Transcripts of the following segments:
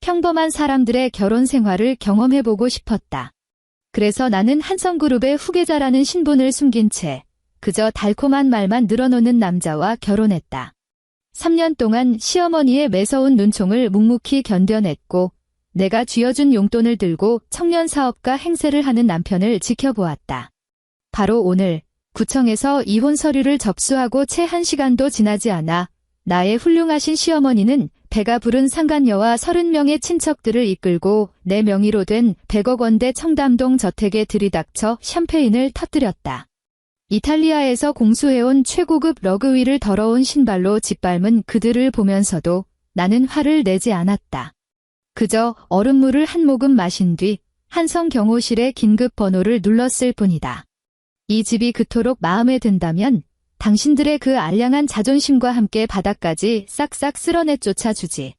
평범한 사람들의 결혼 생활을 경험해보고 싶었다. 그래서 나는 한성그룹의 후계자라는 신분을 숨긴 채 그저 달콤한 말만 늘어놓는 남자와 결혼했다. 3년 동안 시어머니의 매서운 눈총을 묵묵히 견뎌냈고 내가 쥐어준 용돈을 들고 청년 사업가 행세를 하는 남편을 지켜보았다. 바로 오늘 구청에서 이혼 서류를 접수하고 채 1시간도 지나지 않아 나의 훌륭하신 시어머니는 배가 부른 상간녀와 30명의 친척들을 이끌고 내 명의로 된 100억 원대 청담동 저택에 들이닥쳐 샴페인을 터뜨렸다. 이탈리아에서 공수해온 최고급 러그 위를 더러운 신발로 짓밟은 그들을 보면서도 나는 화를 내지 않았다. 그저 얼음물을 한 모금 마신 뒤 한성 경호실의 긴급 번호를 눌렀을 뿐이다. 이 집이 그토록 마음에 든다면 당신들의 그 알량한 자존심과 함께 바닥까지 싹싹 쓸어내 쫓아주지.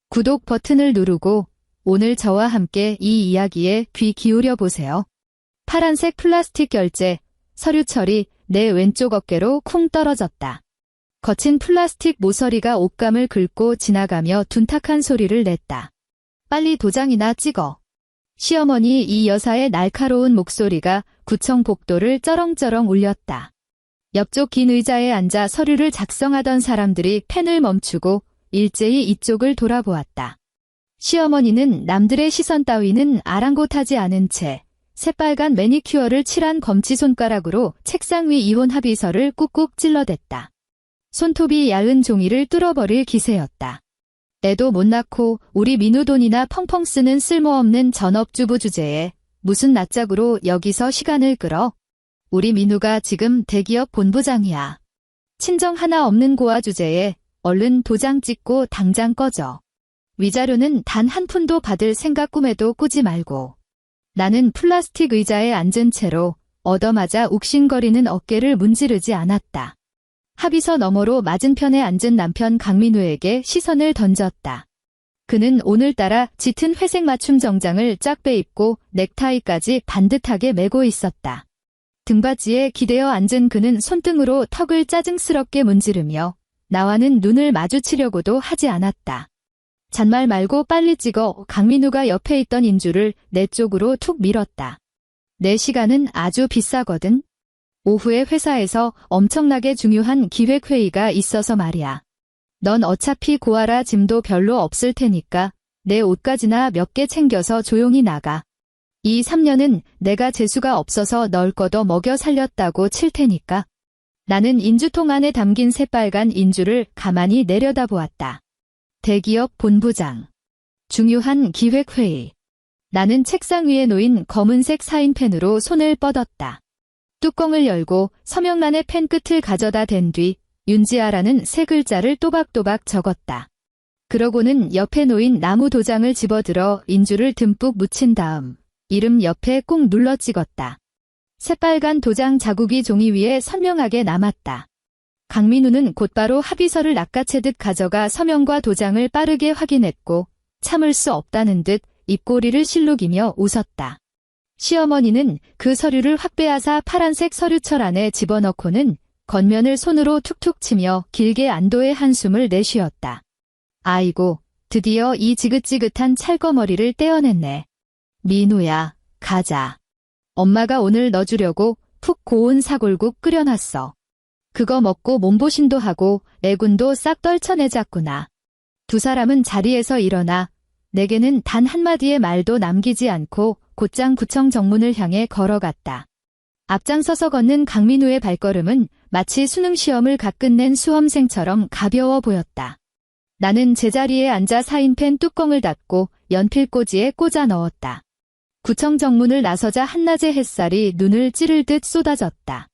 구독 버튼을 누르고 오늘 저와 함께 이 이야기에 귀 기울여 보세요. 파란색 플라스틱 결제, 서류 처리, 내 왼쪽 어깨로 쿵 떨어졌다. 거친 플라스틱 모서리가 옷감을 긁고 지나가며 둔탁한 소리를 냈다. 빨리 도장이나 찍어. 시어머니 이 여사의 날카로운 목소리가 구청 복도를 쩌렁쩌렁 울렸다. 옆쪽 긴 의자에 앉아 서류를 작성하던 사람들이 펜을 멈추고 일제히 이쪽을 돌아보았다. 시어머니는 남들의 시선 따위는 아랑곳하지 않은 채 새빨간 매니큐어를 칠한 검지손가락으로 책상 위 이혼 합의서를 꾹꾹 찔러댔다. 손톱이 얇은 종이를 뚫어버릴 기세였다. 애도 못 낳고 우리 민우 돈이나 펑펑 쓰는 쓸모없는 전업주부 주제에 무슨 낯짝으로 여기서 시간을 끌어? 우리 민우가 지금 대기업 본부장이야. 친정 하나 없는 고아 주제에 얼른 도장 찍고 당장 꺼져. 위자료는 단 한 푼도 받을 생각 꿈에도 꾸지 말고. 나는 플라스틱 의자에 앉은 채로 얻어맞아 욱신거리는 어깨를 문지르지 않았다. 합의서 너머로 맞은편에 앉은 남편 강민우에게 시선을 던졌다. 그는 오늘따라 짙은 회색 맞춤 정장을 쫙 빼입고 넥타이까지 반듯하게 매고 있었다. 등받이에 기대어 앉은 그는 손등으로 턱을 짜증스럽게 문지르며 나와는 눈을 마주치려고도 하지 않았다. 잔말 말고 빨리 찍어. 강민우가 옆에 있던 인주를 내 쪽으로 툭 밀었다. 내 시간은 아주 비싸거든. 오후에 회사에서 엄청나게 중요한 기획회의가 있어서 말이야. 넌 어차피 고아라 짐도 별로 없을 테니까 내 옷가지나 몇 개 챙겨서 조용히 나가. 이 3년은 내가 재수가 없어서 널 걷어 먹여 살렸다고 칠 테니까. 나는 인주통 안에 담긴 새빨간 인주를 가만히 내려다보았다. 대기업 본부장. 중요한 기획회의. 나는 책상 위에 놓인 검은색 사인펜으로 손을 뻗었다. 뚜껑을 열고 서명란의 펜 끝을 가져다 댄 뒤 윤지아라는 세 글자를 또박또박 적었다. 그러고는 옆에 놓인 나무 도장을 집어들어 인주를 듬뿍 묻힌 다음 이름 옆에 꾹 눌러 찍었다. 새빨간 도장 자국이 종이 위에 선명하게 남았다. 강민우는 곧바로 합의서를 낚아채듯 가져가 서명과 도장을 빠르게 확인했고 참을 수 없다는 듯 입꼬리를 실룩이며 웃었다. 시어머니는 그 서류를 확 빼앗아 파란색 서류철 안에 집어넣고는 겉면을 손으로 툭툭 치며 길게 안도의 한숨을 내쉬었다. 아이고, 드디어 이 지긋지긋한 찰거머리를 떼어냈네. 민우야, 가자. 엄마가 오늘 너 주려고 푹 고운 사골국 끓여놨어. 그거 먹고 몸보신도 하고 애군도 싹 떨쳐내자꾸나. 두 사람은 자리에서 일어나 내게는 단 한마디의 말도 남기지 않고 곧장 구청 정문을 향해 걸어갔다. 앞장서서 걷는 강민우의 발걸음은 마치 수능시험을 갓 끝낸 수험생처럼 가벼워 보였다. 나는 제자리에 앉아 사인펜 뚜껑을 닫고 연필꽂이에 꽂아 넣었다. 구청 정문을 나서자 한낮의 햇살이 눈을 찌를 듯 쏟아졌다.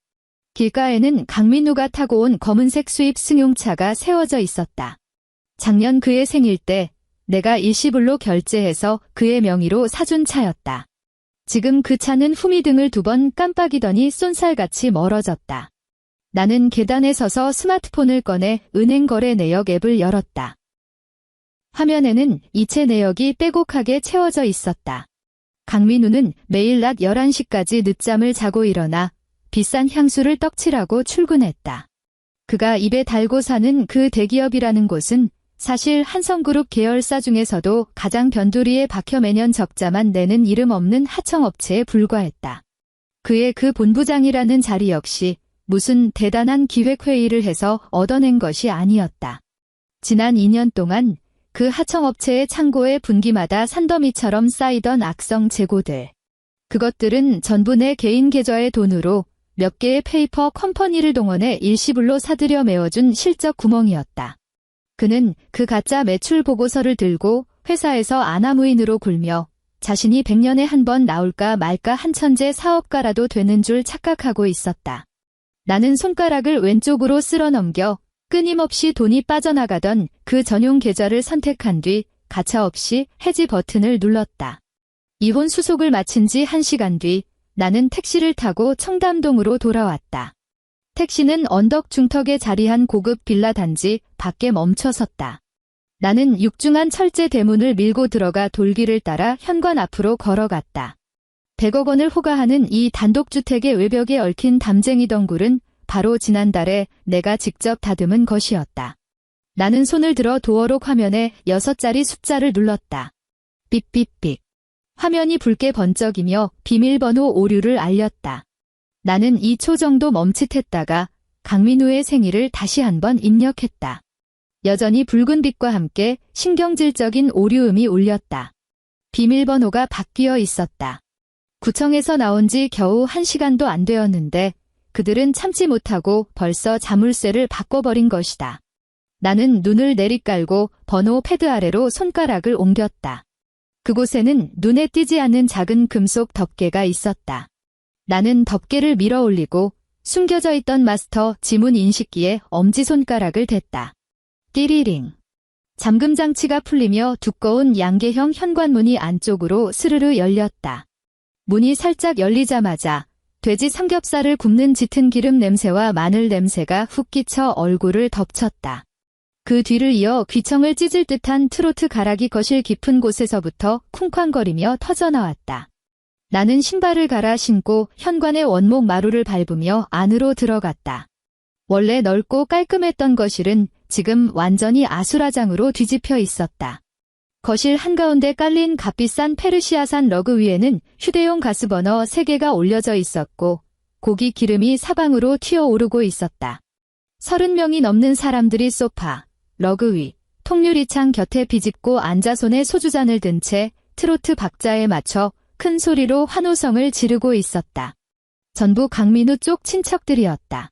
길가에는 강민우가 타고 온 검은색 수입 승용차가 세워져 있었다. 작년 그의 생일 때 내가 일시불로 결제해서 그의 명의로 사준 차였다. 지금 그 차는 후미등을 2번 깜빡이더니 쏜살같이 멀어졌다. 나는 계단에 서서 스마트폰을 꺼내 은행 거래 내역 앱을 열었다. 화면에는 이체 내역이 빼곡하게 채워져 있었다. 강민우는 매일 낮 11시까지 늦잠을 자고 일어나 비싼 향수를 떡칠하고 출근했다. 그가 입에 달고 사는 그 대기업이라는 곳은 사실 한성그룹 계열사 중에서도 가장 변두리에 박혀 매년 적자만 내는 이름 없는 하청업체에 불과했다. 그의 그 본부장이라는 자리 역시 무슨 대단한 기획회의를 해서 얻어낸 것이 아니었다. 지난 2년 동안 그 하청업체의 창고에 분기마다 산더미처럼 쌓이던 악성 재고들. 그것들은 전부 내 개인 계좌의 돈으로 몇 개의 페이퍼 컴퍼니를 동원해 일시불로 사들여 메워준 실적 구멍이었다. 그는 그 가짜 매출 보고서를 들고 회사에서 아나무인으로 굴며 자신이 100년에 한 번 나올까 말까 한 천재 사업가라도 되는 줄 착각하고 있었다. 나는 손가락을 왼쪽으로 쓸어 넘겨 끊임없이 돈이 빠져나가던 그 전용 계좌를 선택한 뒤 가차없이 해지 버튼을 눌렀다. 이혼 수속을 마친 지 1시간 뒤 나는 택시를 타고 청담동으로 돌아왔다. 택시는 언덕 중턱에 자리한 고급 빌라 단지 밖에 멈춰섰다. 나는 육중한 철제 대문을 밀고 들어가 돌길을 따라 현관 앞으로 걸어갔다. 100억 원을 호가하는 이 단독주택의 외벽에 얽힌 담쟁이 덩굴은 바로 지난달에 내가 직접 다듬은 것이었다. 나는 손을 들어 도어록 화면에 6자리 숫자를 눌렀다. 삑삑삑. 화면이 붉게 번쩍이며 비밀번호 오류를 알렸다. 나는 2초 정도 멈칫했다가 강민우의 생일을 다시 한번 입력했다. 여전히 붉은 빛과 함께 신경질적인 오류음이 울렸다. 비밀번호가 바뀌어 있었다. 구청에서 나온 지 겨우 1시간도 안 되었는데 그들은 참지 못하고 벌써 자물쇠를 바꿔버린 것이다. 나는 눈을 내리깔고 번호 패드 아래로 손가락을 옮겼다. 그곳에는 눈에 띄지 않는 작은 금속 덮개가 있었다. 나는 덮개를 밀어 올리고 숨겨져 있던 마스터 지문 인식기에 엄지손가락을 댔다. 띠리링. 잠금 장치가 풀리며 두꺼운 양계형 현관문이 안쪽으로 스르르 열렸다. 문이 살짝 열리자마자 돼지 삼겹살을 굽는 짙은 기름 냄새와 마늘 냄새가 훅 끼쳐 얼굴을 덮쳤다. 그 뒤를 이어 귀청을 찢을 듯한 트로트 가락이 거실 깊은 곳에서부터 쿵쾅거리며 터져나왔다. 나는 신발을 갈아 신고 현관의 원목 마루를 밟으며 안으로 들어갔다. 원래 넓고 깔끔했던 거실은 지금 완전히 아수라장으로 뒤집혀 있었다. 거실 한가운데 깔린 값비싼 페르시아산 러그 위에는 휴대용 가스버너 3개가 올려져 있었고 고기 기름이 사방으로 튀어오르고 있었다. 30명이 넘는 사람들이 소파, 러그 위, 통유리창 곁에 비집고 앉아 손에 소주잔을 든 채 트로트 박자에 맞춰 큰 소리로 환호성을 지르고 있었다. 전부 강민우 쪽 친척들이었다.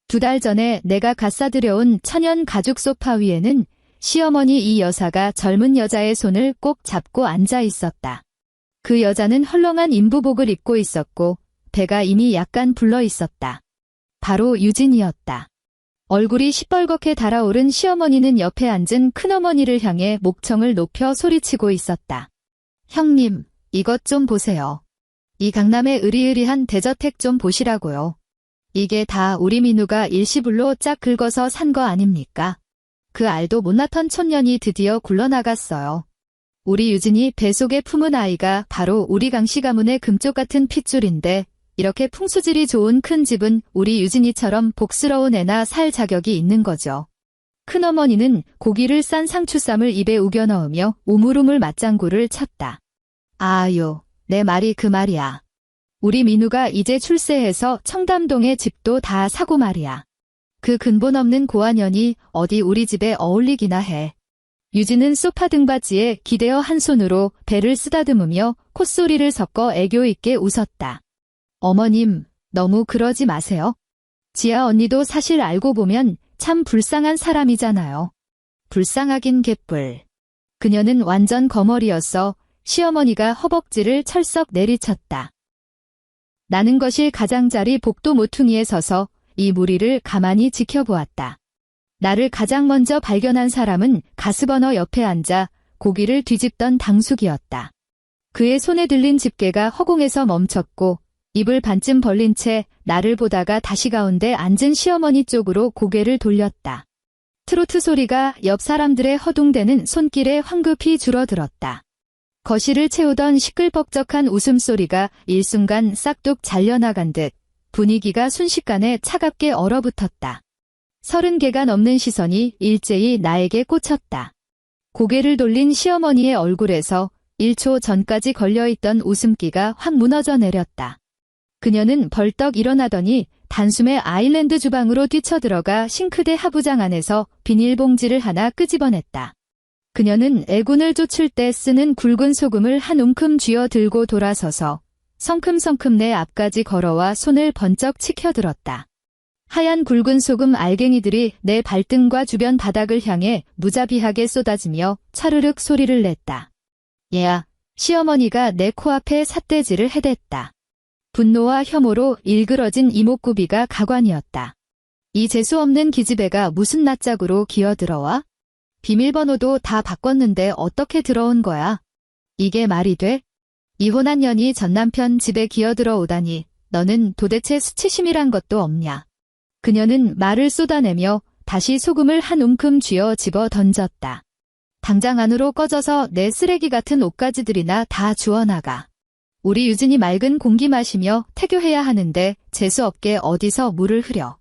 2달 전에 내가 갖다 들여온 천연 가죽 소파 위에는 시어머니 이 여사가 젊은 여자의 손을 꼭 잡고 앉아 있었다. 그 여자는 헐렁한 인부복을 입고 있었고 배가 이미 약간 불러 있었다. 바로 유진이었다. 얼굴이 시뻘겋게 달아오른 시어머니는 옆에 앉은 큰어머니를 향해 목청을 높여 소리치고 있었다. 형님, 이것 좀 보세요. 이 강남의 으리으리한 대저택 좀 보시라고요. 이게 다 우리 민우가 일시불로 짝 긁어서 산 거 아닙니까? 그 알도 못났던 촌년이 드디어 굴러나갔어요. 우리 유진이 뱃속에 품은 아이가 바로 우리 강씨 가문의 금쪽 같은 핏줄인데 이렇게 풍수질이 좋은 큰 집은 우리 유진이처럼 복스러운 애나 살 자격이 있는 거죠. 큰어머니는 고기를 싼 상추쌈을 입에 우겨 넣으며 우물우물 맞장구를 쳤다. 아유, 내 말이 그 말이야. 우리 민우가 이제 출세해서 청담동의 집도 다 사고 말이야. 그 근본 없는 고아년이 어디 우리 집에 어울리기나 해. 유진은 소파 등받이에 기대어 한 손으로 배를 쓰다듬으며 콧소리를 섞어 애교 있게 웃었다. 어머님, 너무 그러지 마세요. 지아 언니도 사실 알고 보면 참 불쌍한 사람이잖아요. 불쌍하긴 개뿔. 그녀는 완전 거머리였어 시어머니가 허벅지를 철썩 내리쳤다. 나는 거실 가장자리 복도 모퉁이에 서서 이 무리를 가만히 지켜보았다. 나를 가장 먼저 발견한 사람은 가스버너 옆에 앉아 고기를 뒤집던 당숙이었다. 그의 손에 들린 집게가 허공에서 멈췄고 입을 반쯤 벌린 채 나를 보다가 다시 가운데 앉은 시어머니 쪽으로 고개를 돌렸다. 트로트 소리가 옆 사람들의 허둥대는 손길에 황급히 줄어들었다. 거실을 채우던 시끌벅적한 웃음소리가 일순간 싹둑 잘려나간 듯 분위기가 순식간에 차갑게 얼어붙었다. 30개가 넘는 시선이 일제히 나에게 꽂혔다. 고개를 돌린 시어머니의 얼굴에서 1초 전까지 걸려있던 웃음기가 확 무너져 내렸다. 그녀는 벌떡 일어나더니 단숨에 아일랜드 주방으로 뛰쳐들어가 싱크대 하부장 안에서 비닐봉지를 하나 끄집어냈다. 그녀는 애군을 쫓을 때 쓰는 굵은 소금을 한 움큼 쥐어 들고 돌아서서 성큼성큼 내 앞까지 걸어와 손을 번쩍 치켜들었다. 하얀 굵은 소금 알갱이들이 내 발등과 주변 바닥을 향해 무자비하게 쏟아지며 차르륵 소리를 냈다. 얘야, 시어머니가 내 코앞에 삿대질을 해댔다. 분노와 혐오로 일그러진 이목구비가 가관이었다. 이 재수없는 기집애가 무슨 낯짝으로 기어들어와? 비밀번호도 다 바꿨는데 어떻게 들어온 거야? 이게 말이 돼? 이혼한 년이 전 남편 집에 기어들어 오다니 너는 도대체 수치심이란 것도 없냐? 그녀는 말을 쏟아내며 다시 소금을 한 움큼 쥐어 집어 던졌다. 당장 안으로 꺼져서 내 쓰레기 같은 옷가지들이나 다 주워나가. 우리 유진이 맑은 공기 마시며 태교해야 하는데 재수없게 어디서 물을 흐려.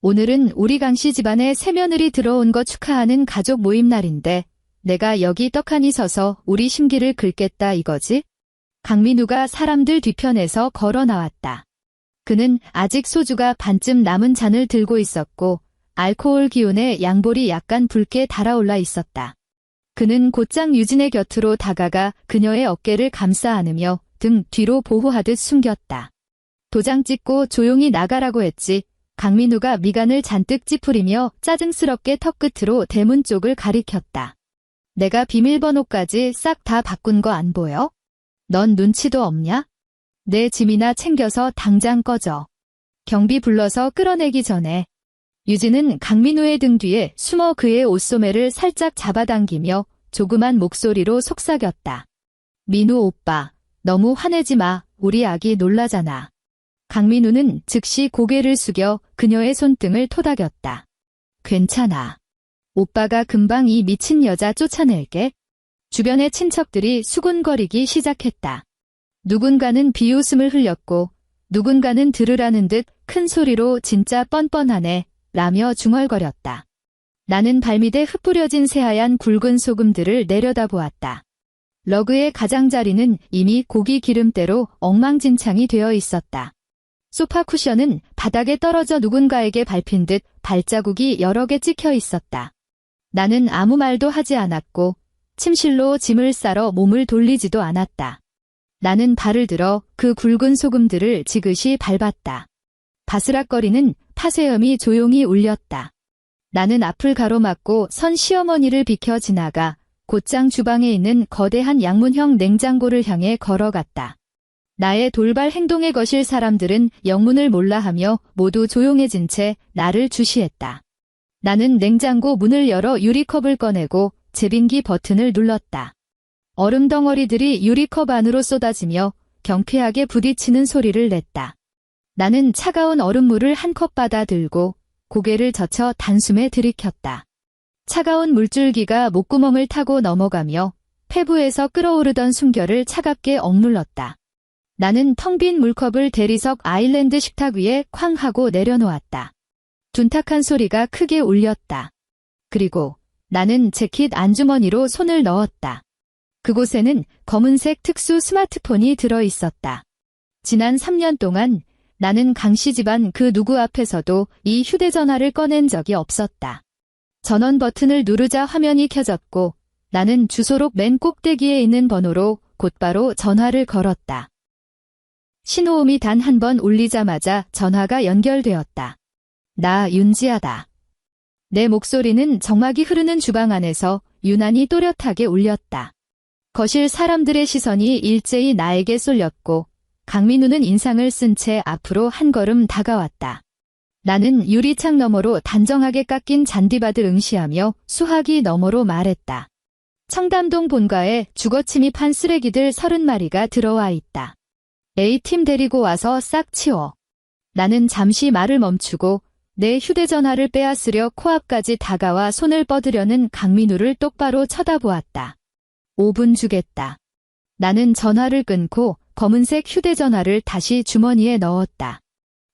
오늘은 우리 강씨 집안에 새며느리 들어온 거 축하하는 가족 모임 날인데 내가 여기 떡하니 서서 우리 심기를 긁겠다 이거지? 강민우가 사람들 뒤편에서 걸어 나왔다. 그는 아직 소주가 반쯤 남은 잔을 들고 있었고 알코올 기운에 양볼이 약간 붉게 달아올라 있었다. 그는 곧장 유진의 곁으로 다가가 그녀의 어깨를 감싸 안으며 등 뒤로 보호하듯 숨겼다. 도장 찍고 조용히 나가라고 했지. 강민우가 미간을 잔뜩 찌푸리며 짜증스럽게 턱끝으로 대문 쪽을 가리켰다. 내가 비밀번호까지 싹 다 바꾼 거 안 보여? 넌 눈치도 없냐? 내 짐이나 챙겨서 당장 꺼져. 경비 불러서 끌어내기 전에. 유진은 강민우의 등 뒤에 숨어 그의 옷소매를 살짝 잡아당기며 조그만 목소리로 속삭였다. 민우 오빠, 너무 화내지 마. 우리 아기 놀라잖아. 강민우는 즉시 고개를 숙여 그녀의 손등을 토닥였다. 괜찮아. 오빠가 금방 이 미친 여자 쫓아낼게. 주변의 친척들이 수군거리기 시작했다. 누군가는 비웃음을 흘렸고 누군가는 들으라는 듯 큰 소리로 진짜 뻔뻔하네 라며 중얼거렸다. 나는 발밑에 흩뿌려진 새하얀 굵은 소금들을 내려다보았다. 러그의 가장자리는 이미 고기 기름때로 엉망진창이 되어 있었다. 소파 쿠션은 바닥에 떨어져 누군가에게 밟힌 듯 발자국이 여러 개 찍혀 있었다. 나는 아무 말도 하지 않았고 침실로 짐을 싸러 몸을 돌리지도 않았다. 나는 발을 들어 그 굵은 소금들을 지그시 밟았다. 바스락거리는 파쇄음이 조용히 울렸다. 나는 앞을 가로막고 선 시어머니를 비켜 지나가 곧장 주방에 있는 거대한 양문형 냉장고를 향해 걸어갔다. 나의 돌발 행동에 거실 사람들은 영문을 몰라하며 모두 조용해진 채 나를 주시했다. 나는 냉장고 문을 열어 유리컵을 꺼내고 제빙기 버튼을 눌렀다. 얼음 덩어리들이 유리컵 안으로 쏟아지며 경쾌하게 부딪히는 소리를 냈다. 나는 차가운 얼음물을 한 컵 받아 들고 고개를 젖혀 단숨에 들이켰다. 차가운 물줄기가 목구멍을 타고 넘어가며 폐부에서 끓어오르던 숨결을 차갑게 억눌렀다. 나는 텅 빈 물컵을 대리석 아일랜드 식탁 위에 쾅 하고 내려놓았다. 둔탁한 소리가 크게 울렸다. 그리고 나는 재킷 안주머니로 손을 넣었다. 그곳에는 검은색 특수 스마트폰이 들어 있었다. 지난 3년 동안 나는 강씨 집안 그 누구 앞에서도 이 휴대전화를 꺼낸 적이 없었다. 전원 버튼을 누르자 화면이 켜졌고 나는 주소록 맨 꼭대기에 있는 번호로 곧바로 전화를 걸었다. 신호음이 단 한 번 울리자마자 전화가 연결되었다. 나 윤지아다. 내 목소리는 정막이 흐르는 주방 안에서 유난히 또렷하게 울렸다. 거실 사람들의 시선이 일제히 나에게 쏠렸고 강민우는 인상을 쓴 채 앞으로 한 걸음 다가왔다. 나는 유리창 너머로 단정하게 깎인 잔디밭을 응시하며 수화기 너머로 말했다. 청담동 본가에 주거 침입한 쓰레기들 30마리가 들어와 있다. A팀 데리고 와서 싹 치워. 나는 잠시 말을 멈추고 내 휴대전화를 빼앗으려 코앞까지 다가와 손을 뻗으려는 강민우를 똑바로 쳐다보았다. 5분 주겠다. 나는 전화를 끊고 검은색 휴대전화를 다시 주머니에 넣었다.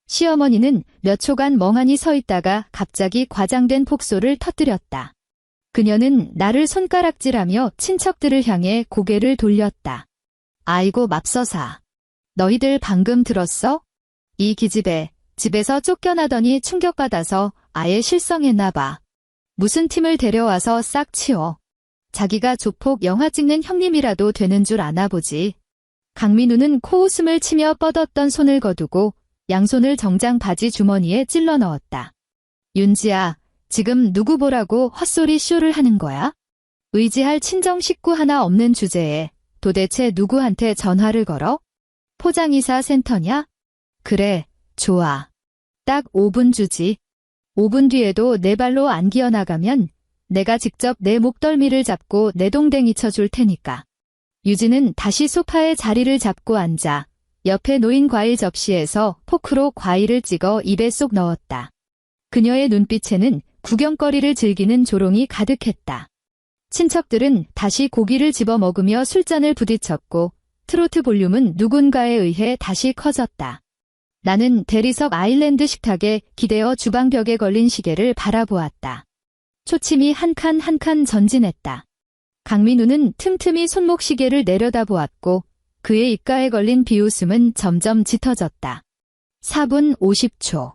시어머니는 몇 초간 멍하니 서 있다가 갑자기 과장된 폭소를 터뜨렸다. 그녀는 나를 손가락질하며 친척들을 향해 고개를 돌렸다. 아이고 맙서사. 너희들 방금 들었어? 이 기집애 집에서 쫓겨나더니 충격받아서 아예 실성했나 봐. 무슨 팀을 데려와서 싹 치워. 자기가 조폭 영화 찍는 형님이라도 되는 줄 아나 보지. 강민우는 코웃음을 치며 뻗었던 손을 거두고 양손을 정장 바지 주머니에 찔러 넣었다. 윤지야, 지금 누구 보라고 헛소리 쇼를 하는 거야? 의지할 친정 식구 하나 없는 주제에 도대체 누구한테 전화를 걸어? 포장이사 센터냐? 그래, 좋아. 딱 5분 주지. 5분 뒤에도 내 발로 안 기어나가면 내가 직접 내 목덜미를 잡고 내 동댕이 쳐줄 테니까. 유진은 다시 소파에 자리를 잡고 앉아 옆에 놓인 과일 접시에서 포크로 과일을 찍어 입에 쏙 넣었다. 그녀의 눈빛에는 구경거리를 즐기는 조롱이 가득했다. 친척들은 다시 고기를 집어 먹으며 술잔을 부딪혔고 트로트 볼륨은 누군가에 의해 다시 커졌다. 나는 대리석 아일랜드 식탁에 기대어 주방벽에 걸린 시계를 바라보았다. 초침이 한 칸 한 칸 전진했다. 강민우는 틈틈이 손목시계를 내려다보았고 그의 입가에 걸린 비웃음은 점점 짙어졌다. 4분 50초.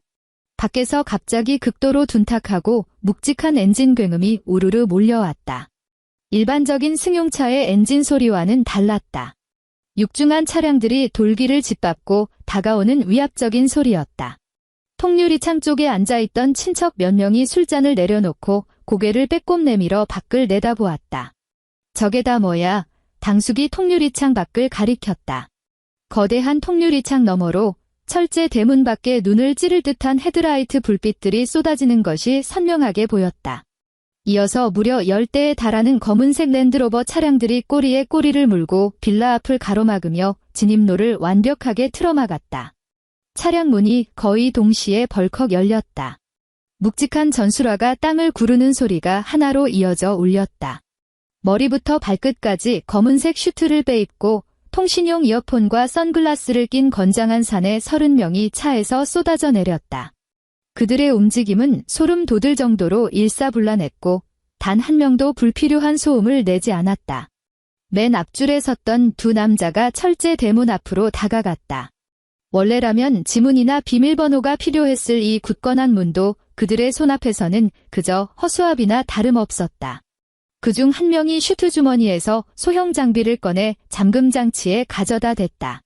밖에서 갑자기 극도로 둔탁하고 묵직한 엔진 굉음이 우르르 몰려왔다. 일반적인 승용차의 엔진 소리와는 달랐다. 육중한 차량들이 돌기를 짓밟고 다가오는 위압적인 소리였다. 통유리창 쪽에 앉아있던 친척 몇 명이 술잔을 내려놓고 고개를 빼꼼 내밀어 밖을 내다보았다. 저게 다 뭐야? 당숙이 통유리창 밖을 가리켰다. 거대한 통유리창 너머로 철제 대문 밖에 눈을 찌를 듯한 헤드라이트 불빛들이 쏟아지는 것이 선명하게 보였다. 이어서 무려 10대에 달하는 검은색 랜드로버 차량들이 꼬리에 꼬리를 물고 빌라 앞을 가로막으며 진입로를 완벽하게 틀어막았다. 차량 문이 거의 동시에 벌컥 열렸다. 묵직한 전술화가 땅을 구르는 소리가 하나로 이어져 울렸다. 머리부터 발끝까지 검은색 슈트를 빼입고 통신용 이어폰과 선글라스를 낀 건장한 사내 30명이 차에서 쏟아져 내렸다. 그들의 움직임은 소름 돋을 정도로 일사불란했고 단 한 명도 불필요한 소음을 내지 않았다. 맨 앞줄에 섰던 두 남자가 철제 대문 앞으로 다가갔다. 원래라면 지문이나 비밀번호가 필요했을 이 굳건한 문도 그들의 손앞에서는 그저 허수아비나 다름없었다. 그중 한 명이 슈트 주머니에서 소형 장비를 꺼내 잠금 장치에 가져다 댔다.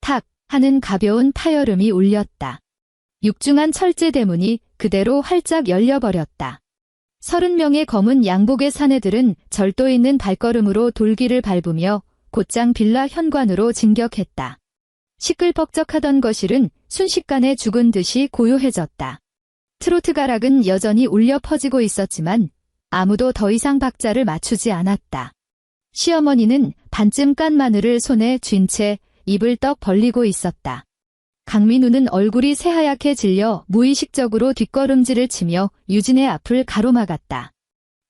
탁 하는 가벼운 파열음이 울렸다. 육중한 철제 대문이 그대로 활짝 열려버렸다. 30명의 검은 양복의 사내들은 절도 있는 발걸음으로 돌기를 밟으며 곧장 빌라 현관으로 진격했다. 시끌벅적하던 거실은 순식간에 죽은 듯이 고요해졌다. 트로트 가락은 여전히 울려 퍼지고 있었지만 아무도 더 이상 박자를 맞추지 않았다. 시어머니는 반쯤 깐 마늘을 손에 쥔 채 입을 떡 벌리고 있었다. 강민우는 얼굴이 새하얗게 질려 무의식적으로 뒷걸음질을 치며 유진의 앞을 가로막았다.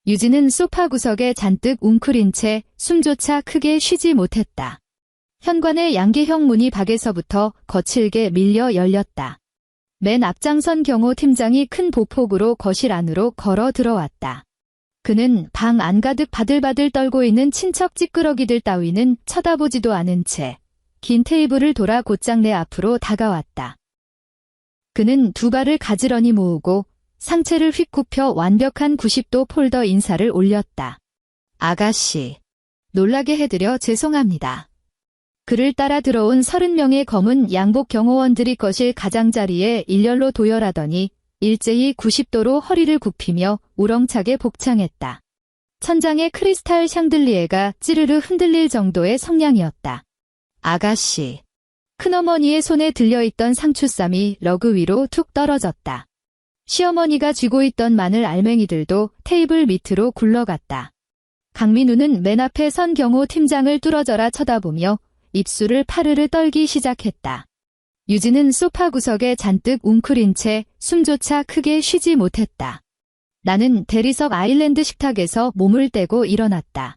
유진은 소파 구석에 잔뜩 웅크린 채 숨조차 크게 쉬지 못했다. 현관의 양계형 문이 밖에서부터 거칠게 밀려 열렸다. 맨 앞장선 경호 팀장이 큰 보폭으로 거실 안으로 걸어 들어왔다. 그는 방 안 가득 바들바들 떨고 있는 친척 찌끄러기들 따위는 쳐다보지도 않은 채 긴 테이블을 돌아 곧장 내 앞으로 다가왔다. 그는 두 발을 가지런히 모으고 상체를 휙 굽혀 완벽한 90도 폴더 인사를 올렸다. 아가씨, 놀라게 해드려 죄송합니다. 그를 따라 들어온 30명의 검은 양복 경호원들이 거실 가장자리에 일렬로 도열하더니 일제히 90도로 허리를 굽히며 우렁차게 복창했다. 천장의 크리스탈 샹들리에가 찌르르 흔들릴 정도의 성량이었다. 아가씨. 큰어머니의 손에 들려있던 상추쌈이 러그 위로 툭 떨어졌다. 시어머니가 쥐고 있던 마늘 알맹이들도 테이블 밑으로 굴러갔다. 강민우는 맨 앞에 선 경호 팀장을 뚫어져라 쳐다보며 입술을 파르르 떨기 시작했다. 유진은 소파 구석에 잔뜩 웅크린 채 숨조차 크게 쉬지 못했다. 나는 대리석 아일랜드 식탁에서 몸을 떼고 일어났다.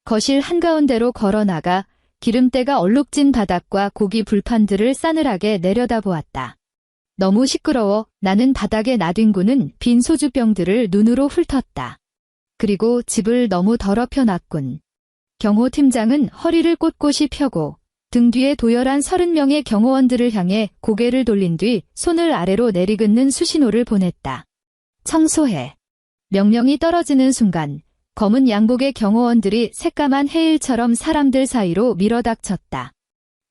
거실 한가운데로 걸어나가 기름때가 얼룩진 바닥과 고기 불판들을 싸늘하게 내려다보았다. 너무 시끄러워. 나는 바닥에 놔둔 빈 소주병들을 눈으로 훑었다. 그리고 집을 너무 더럽혀 놨군. 경호 팀장은 허리를 꼿꼿이 펴고 등 뒤에 도열한 30명의 경호원들을 향해 고개를 돌린 뒤 손을 아래로 내리긋는 수신호를 보냈다. 청소해. 명령이 떨어지는 순간 검은 양복의 경호원들이 새까만 해일처럼 사람들 사이로 밀어닥쳤다.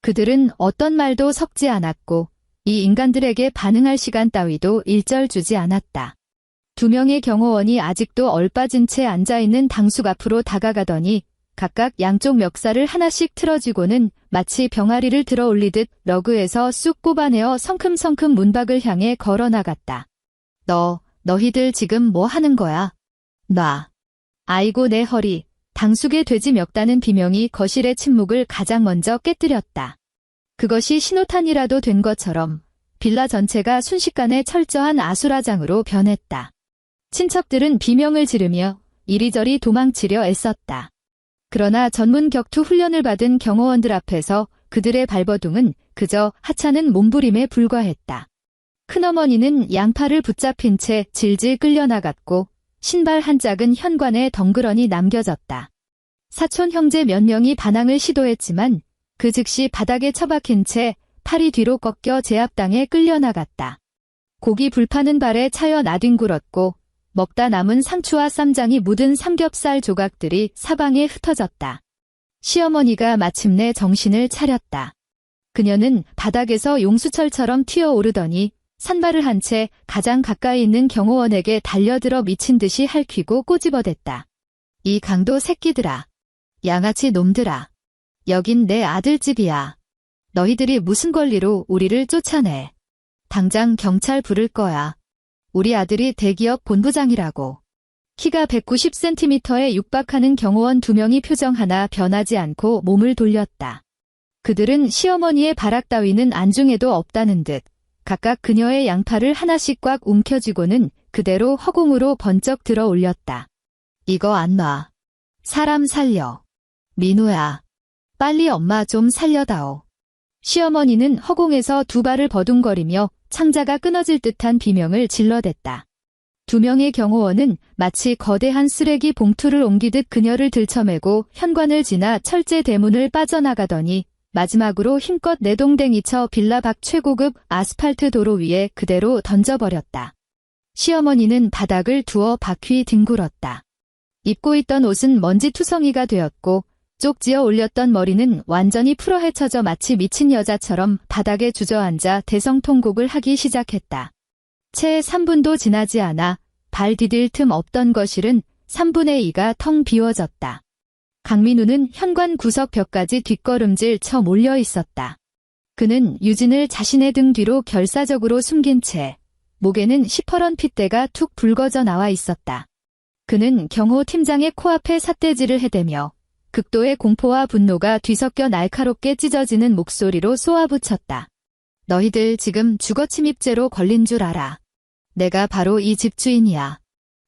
그들은 어떤 말도 섞지 않았고 이 인간들에게 반응할 시간 따위도 일절 주지 않았다. 2명의 경호원이 아직도 얼빠진 채 앉아있는 당숙 앞으로 다가가더니 각각 양쪽 멱살을 하나씩 틀어쥐고는 마치 병아리를 들어 올리듯 러그에서 쑥 뽑아내어 성큼성큼 문밖을 향해 걸어나갔다. 너희들 지금 뭐 하는 거야? 놔. 아이고 내 허리. 당숙의 돼지 멱다는 비명이 거실의 침묵을 가장 먼저 깨뜨렸다. 그것이 신호탄이라도 된 것처럼 빌라 전체가 순식간에 철저한 아수라장으로 변했다. 친척들은 비명을 지르며 이리저리 도망치려 애썼다. 그러나 전문 격투 훈련을 받은 경호원들 앞에서 그들의 발버둥은 그저 하찮은 몸부림에 불과했다. 큰어머니는 양팔을 붙잡힌 채 질질 끌려나갔고 신발 한 짝은 현관에 덩그러니 남겨졌다. 사촌 형제 몇 명이 반항을 시도했지만 그 즉시 바닥에 처박힌 채 팔이 뒤로 꺾여 제압당해 끌려나갔다. 고기 불파는 발에 차여 나뒹굴었고 먹다 남은 상추와 쌈장이 묻은 삼겹살 조각들이 사방에 흩어졌다. 시어머니가 마침내 정신을 차렸다. 그녀는 바닥에서 용수철처럼 튀어오르더니 산발을 한 채 가장 가까이 있는 경호원에게 달려들어 미친 듯이 핥히고 꼬집어댔다. 이 강도 새끼들아. 양아치 놈들아. 여긴 내 아들 집이야. 너희들이 무슨 권리로 우리를 쫓아내. 당장 경찰 부를 거야. 우리 아들이 대기업 본부장이라고. 키가 190cm에 육박하는 경호원 2명이 표정 하나 변하지 않고 몸을 돌렸다. 그들은 시어머니의 발악 따위는 안중에도 없다는 듯 각각 그녀의 양팔을 하나씩 꽉 움켜쥐고는 그대로 허공으로 번쩍 들어 올렸다. 이거 안 놔. 사람 살려. 민우야. 빨리 엄마 좀 살려다오. 시어머니는 허공에서 2발을 버둥거리며 창자가 끊어질 듯한 비명을 질러댔다. 2명의 경호원은 마치 거대한 쓰레기 봉투를 옮기듯 그녀를 들쳐매고 현관을 지나 철제 대문을 빠져나가더니 마지막으로 힘껏 내동댕이쳐 빌라 밖 최고급 아스팔트 도로 위에 그대로 던져버렸다. 시어머니는 바닥을 두어 바퀴 뒹굴었다. 입고 있던 옷은 먼지투성이가 되었고 쪽지어 올렸던 머리는 완전히 풀어헤쳐져 마치 미친 여자처럼 바닥에 주저앉아 대성통곡을 하기 시작했다. 채 3분도 지나지 않아 발 디딜 틈 없던 거실은 3분의 2가 텅 비워졌다. 강민우는 현관 구석 벽까지 뒷걸음질 쳐 몰려 있었다. 그는 유진을 자신의 등 뒤로 결사적으로 숨긴 채 목에는 시퍼런 핏대가 툭 붉어져 나와 있었다. 그는 경호 팀장의 코앞에 삿대질을 해대며 극도의 공포와 분노가 뒤섞여 날카롭게 찢어지는 목소리로 쏘아붙였다. 너희들 지금 주거침입죄로 걸린 줄 알아. 내가 바로 이 집주인이야.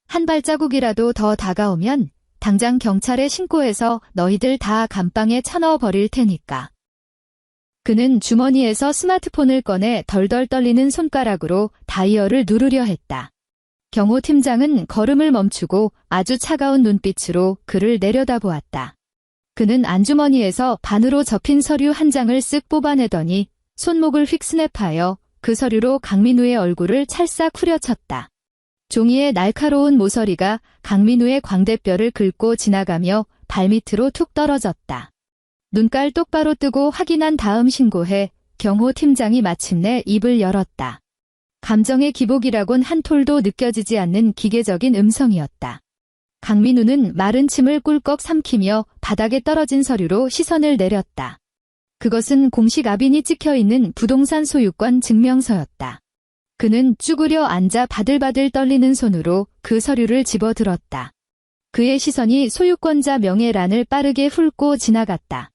한 발자국이라도 더 다가오면 당장 경찰에 신고해서 너희들 다 감방에 쳐넣어 버릴 테니까. 그는 주머니에서 스마트폰을 꺼내 덜덜 떨리는 손가락으로 다이얼을 누르려 했다. 경호 팀장은 걸음을 멈추고 아주 차가운 눈빛으로 그를 내려다보았다. 그는 안주머니에서 반으로 접힌 서류 한 장을 쓱 뽑아내더니 손목을 휙 스냅하여 그 서류로 강민우의 얼굴을 찰싹 후려쳤다. 종이의 날카로운 모서리가 강민우의 광대뼈를 긁고 지나가며 발밑으로 툭 떨어졌다. 눈깔 똑바로 뜨고 확인한 다음 신고해 경호 팀장이 마침내 입을 열었다. 감정의 기복이라곤 한 톨도 느껴지지 않는 기계적인 음성이었다. 강민우는 마른 침을 꿀꺽 삼키며 바닥에 떨어진 서류로 시선을 내렸다. 그것은 공식 압인이 찍혀있는 부동산 소유권 증명서였다. 그는 쭈그려 앉아 바들바들 떨리는 손으로 그 서류를 집어들었다. 그의 시선이 소유권자 명예란을 빠르게 훑고 지나갔다.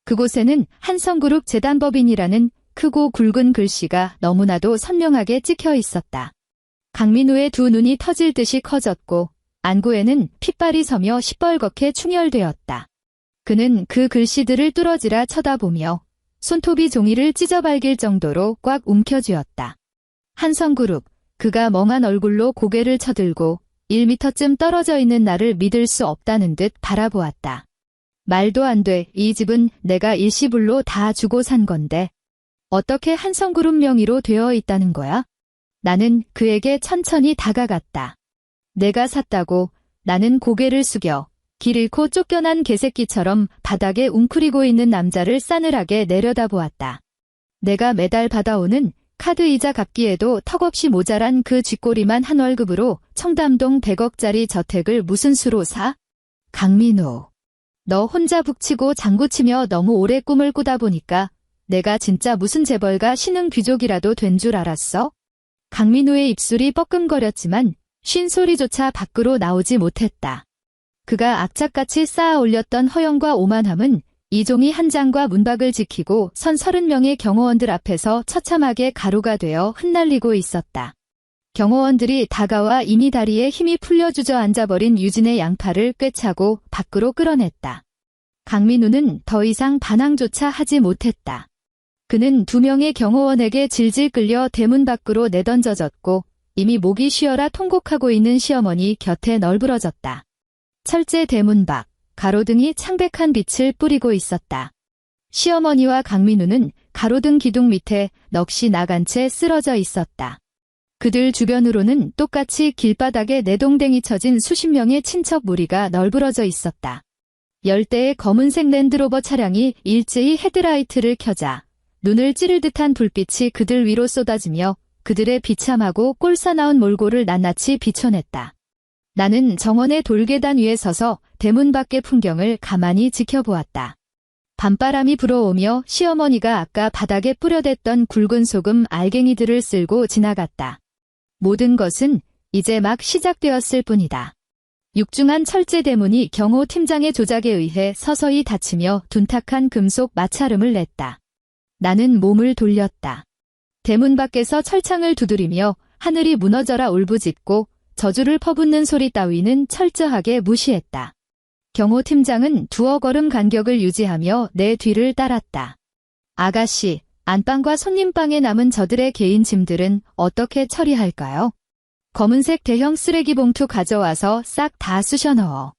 그곳에는 한성그룹 재단법인이라는 크고 굵은 글씨가 너무나도 선명하게 찍혀 있었다. 강민우의 두 눈이 터질 듯이 커졌고 안구에는 핏발이 서며 시뻘겋게 충혈되었다. 그는 그 글씨들을 뚫어지라 쳐다보며 손톱이 종이를 찢어발길 정도로 꽉 움켜쥐었다. 한성그룹, 그가 멍한 얼굴로 고개를 쳐들고 1미터쯤 떨어져 있는 나를 믿을 수 없다는 듯 바라보았다. 말도 안 돼. 이 집은 내가 일시불로 다 주고 산 건데. 어떻게 한성그룹 명의로 되어 있다는 거야? 나는 그에게 천천히 다가갔다. 내가 샀다고. 나는 고개를 숙여 길 잃고 쫓겨난 개새끼처럼 바닥에 웅크리고 있는 남자를 싸늘하게 내려다보았다. 내가 매달 받아오는 카드이자 갚기에도 턱없이 모자란 그 쥐꼬리만 한 월급으로 청담동 100억짜리 저택을 무슨 수로 사? 강민우. 너 혼자 북치고 장구치며 너무 오래 꿈을 꾸다 보니까 내가 진짜 무슨 재벌가 신흥 귀족이라도 된 줄 알았어? 강민우의 입술이 뻐끔거렸지만 쉰 소리조차 밖으로 나오지 못했다. 그가 악착같이 쌓아 올렸던 허영과 오만함은 이종이 한 장과 문박을 지키고 선 30명의 경호원들 앞에서 처참하게 가루가 되어 흩날리고 있었다. 경호원들이 다가와 이미 다리에 힘이 풀려 주저앉아버린 유진의 양팔을 꿰차고 밖으로 끌어냈다. 강민우는 더 이상 반항조차 하지 못했다. 그는 2명의 경호원에게 질질 끌려 대문 밖으로 내던져졌고 이미 목이 쉬어라 통곡하고 있는 시어머니 곁에 널브러졌다. 철제 대문 밖, 가로등이 창백한 빛을 뿌리고 있었다. 시어머니와 강민우는 가로등 기둥 밑에 넋이 나간 채 쓰러져 있었다. 그들 주변으로는 똑같이 길바닥에 내동댕이 쳐진 수십 명의 친척 무리가 널브러져 있었다. 10대의 검은색 랜드로버 차량이 일제히 헤드라이트를 켜자 눈을 찌를 듯한 불빛이 그들 위로 쏟아지며 그들의 비참하고 꼴사나운 몰골을 낱낱이 비춰냈다. 나는 정원의 돌계단 위에 서서 대문 밖의 풍경을 가만히 지켜보았다. 밤바람이 불어오며 시어머니가 아까 바닥에 뿌려댔던 굵은 소금 알갱이들을 쓸고 지나갔다. 모든 것은 이제 막 시작되었을 뿐이다. 육중한 철제 대문이 경호 팀장의 조작에 의해 서서히 닫히며 둔탁한 금속 마찰음을 냈다. 나는 몸을 돌렸다. 대문 밖에서 철창을 두드리며 하늘이 무너져라 울부짖고 저주를 퍼붓는 소리 따위는 철저하게 무시했다. 경호 팀장은 2억 걸음 간격을 유지하며 내 뒤를 따랐다. 아가씨, 안방과 손님방에 남은 저들의 개인 짐들은 어떻게 처리할까요? 검은색 대형 쓰레기 봉투 가져와서 싹 다 쑤셔 넣어.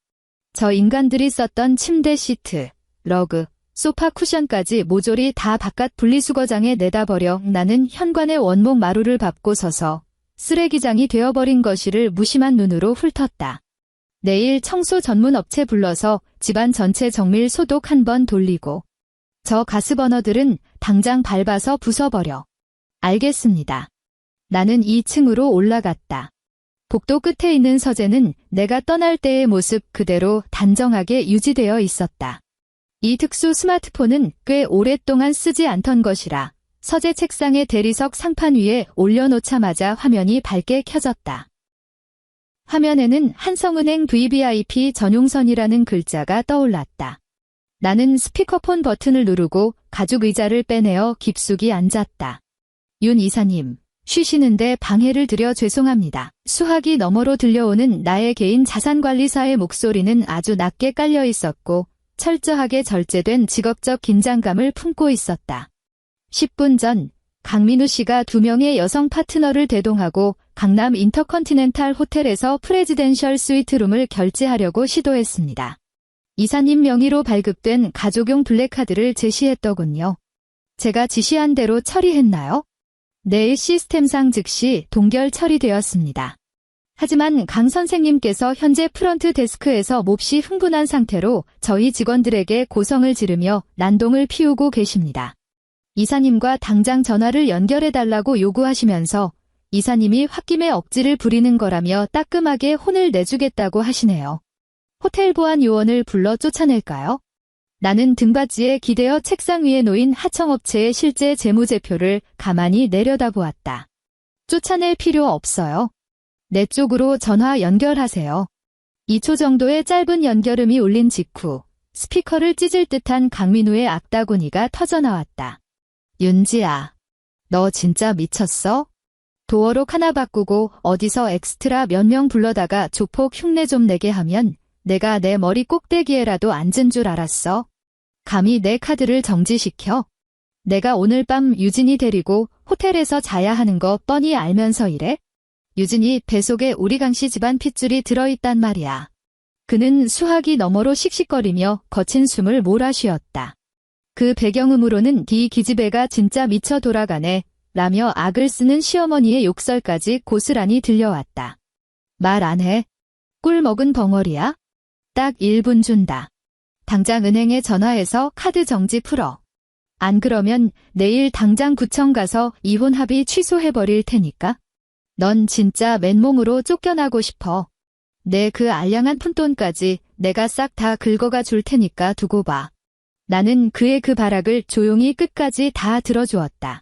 저 인간들이 썼던 침대 시트, 러그, 소파 쿠션까지 모조리 다 바깥 분리수거장에 내다 버려. 나는 현관의 원목 마루를 밟고 서서 쓰레기장이 되어버린 거실을 무심한 눈으로 훑었다. 내일 청소 전문 업체 불러서 집안 전체 정밀 소독 한번 돌리고 저 가스버너들은 당장 밟아서 부숴버려. 알겠습니다. 나는 2층으로 올라갔다. 복도 끝에 있는 서재는 내가 떠날 때의 모습 그대로 단정하게 유지되어 있었다. 이 특수 스마트폰은 꽤 오랫동안 쓰지 않던 것이라 서재 책상의 대리석 상판 위에 올려놓자마자 화면이 밝게 켜졌다. 화면에는 한성은행 VVIP 전용선이라는 글자가 떠올랐다. 나는 스피커폰 버튼을 누르고 가죽 의자를 빼내어 깊숙이 앉았다. 윤 이사님, 쉬시는데 방해를 드려 죄송합니다. 수화기 너머로 들려오는 나의 개인 자산관리사의 목소리는 아주 낮게 깔려 있었고 철저하게 절제된 직업적 긴장감을 품고 있었다. 10분 전 강민우 씨가 2명의 여성 파트너를 대동하고 강남 인터컨티넨탈 호텔에서 프레지덴셜 스위트룸을 결제하려고 시도했습니다. 이사님 명의로 발급된 가족용 블랙카드를 제시했더군요. 제가 지시한 대로 처리했나요? 네, 시스템상 즉시 동결 처리되었습니다. 하지만 강 선생님께서 현재 프런트 데스크에서 몹시 흥분한 상태로 저희 직원들에게 고성을 지르며 난동을 피우고 계십니다. 이사님과 당장 전화를 연결해달라고 요구하시면서 이사님이 홧김에 억지를 부리는 거라며 따끔하게 혼을 내주겠다고 하시네요. 호텔 보안 요원을 불러 쫓아낼까요? 나는 등받이에 기대어 책상 위에 놓인 하청업체의 실제 재무제표를 가만히 내려다보았다. 쫓아낼 필요 없어요. 내 쪽으로 전화 연결하세요. 2초 정도의 짧은 연결음이 울린 직후 스피커를 찢을 듯한 강민우의 악다구니가 터져나왔다. 윤지아, 너 진짜 미쳤어? 도어록 하나 바꾸고 어디서 엑스트라 몇 명 불러다가 조폭 흉내 좀 내게 하면 내가 내 머리 꼭대기에라도 앉은 줄 알았어? 감히 내 카드를 정지시켜? 내가 오늘 밤 유진이 데리고 호텔에서 자야 하는 거 뻔히 알면서 이래? 유진이 뱃속에 우리 강씨 집안 핏줄이 들어있단 말이야. 그는 수화기 너머로 씩씩거리며 거친 숨을 몰아쉬었다. 그 배경음으로는 네 기집애가 진짜 미쳐 돌아가네 라며 악을 쓰는 시어머니의 욕설까지 고스란히 들려왔다. 말 안 해? 꿀 먹은 벙어리야? 딱 1분 준다. 당장 은행에 전화해서 카드 정지 풀어. 안 그러면 내일 당장 구청 가서 이혼 합의 취소해버릴 테니까. 넌 진짜 맨몸으로 쫓겨나고 싶어. 내 그 알량한 푼돈까지 내가 싹 다 긁어가 줄 테니까 두고 봐. 나는 그의 그 발악을 조용히 끝까지 다 들어주었다.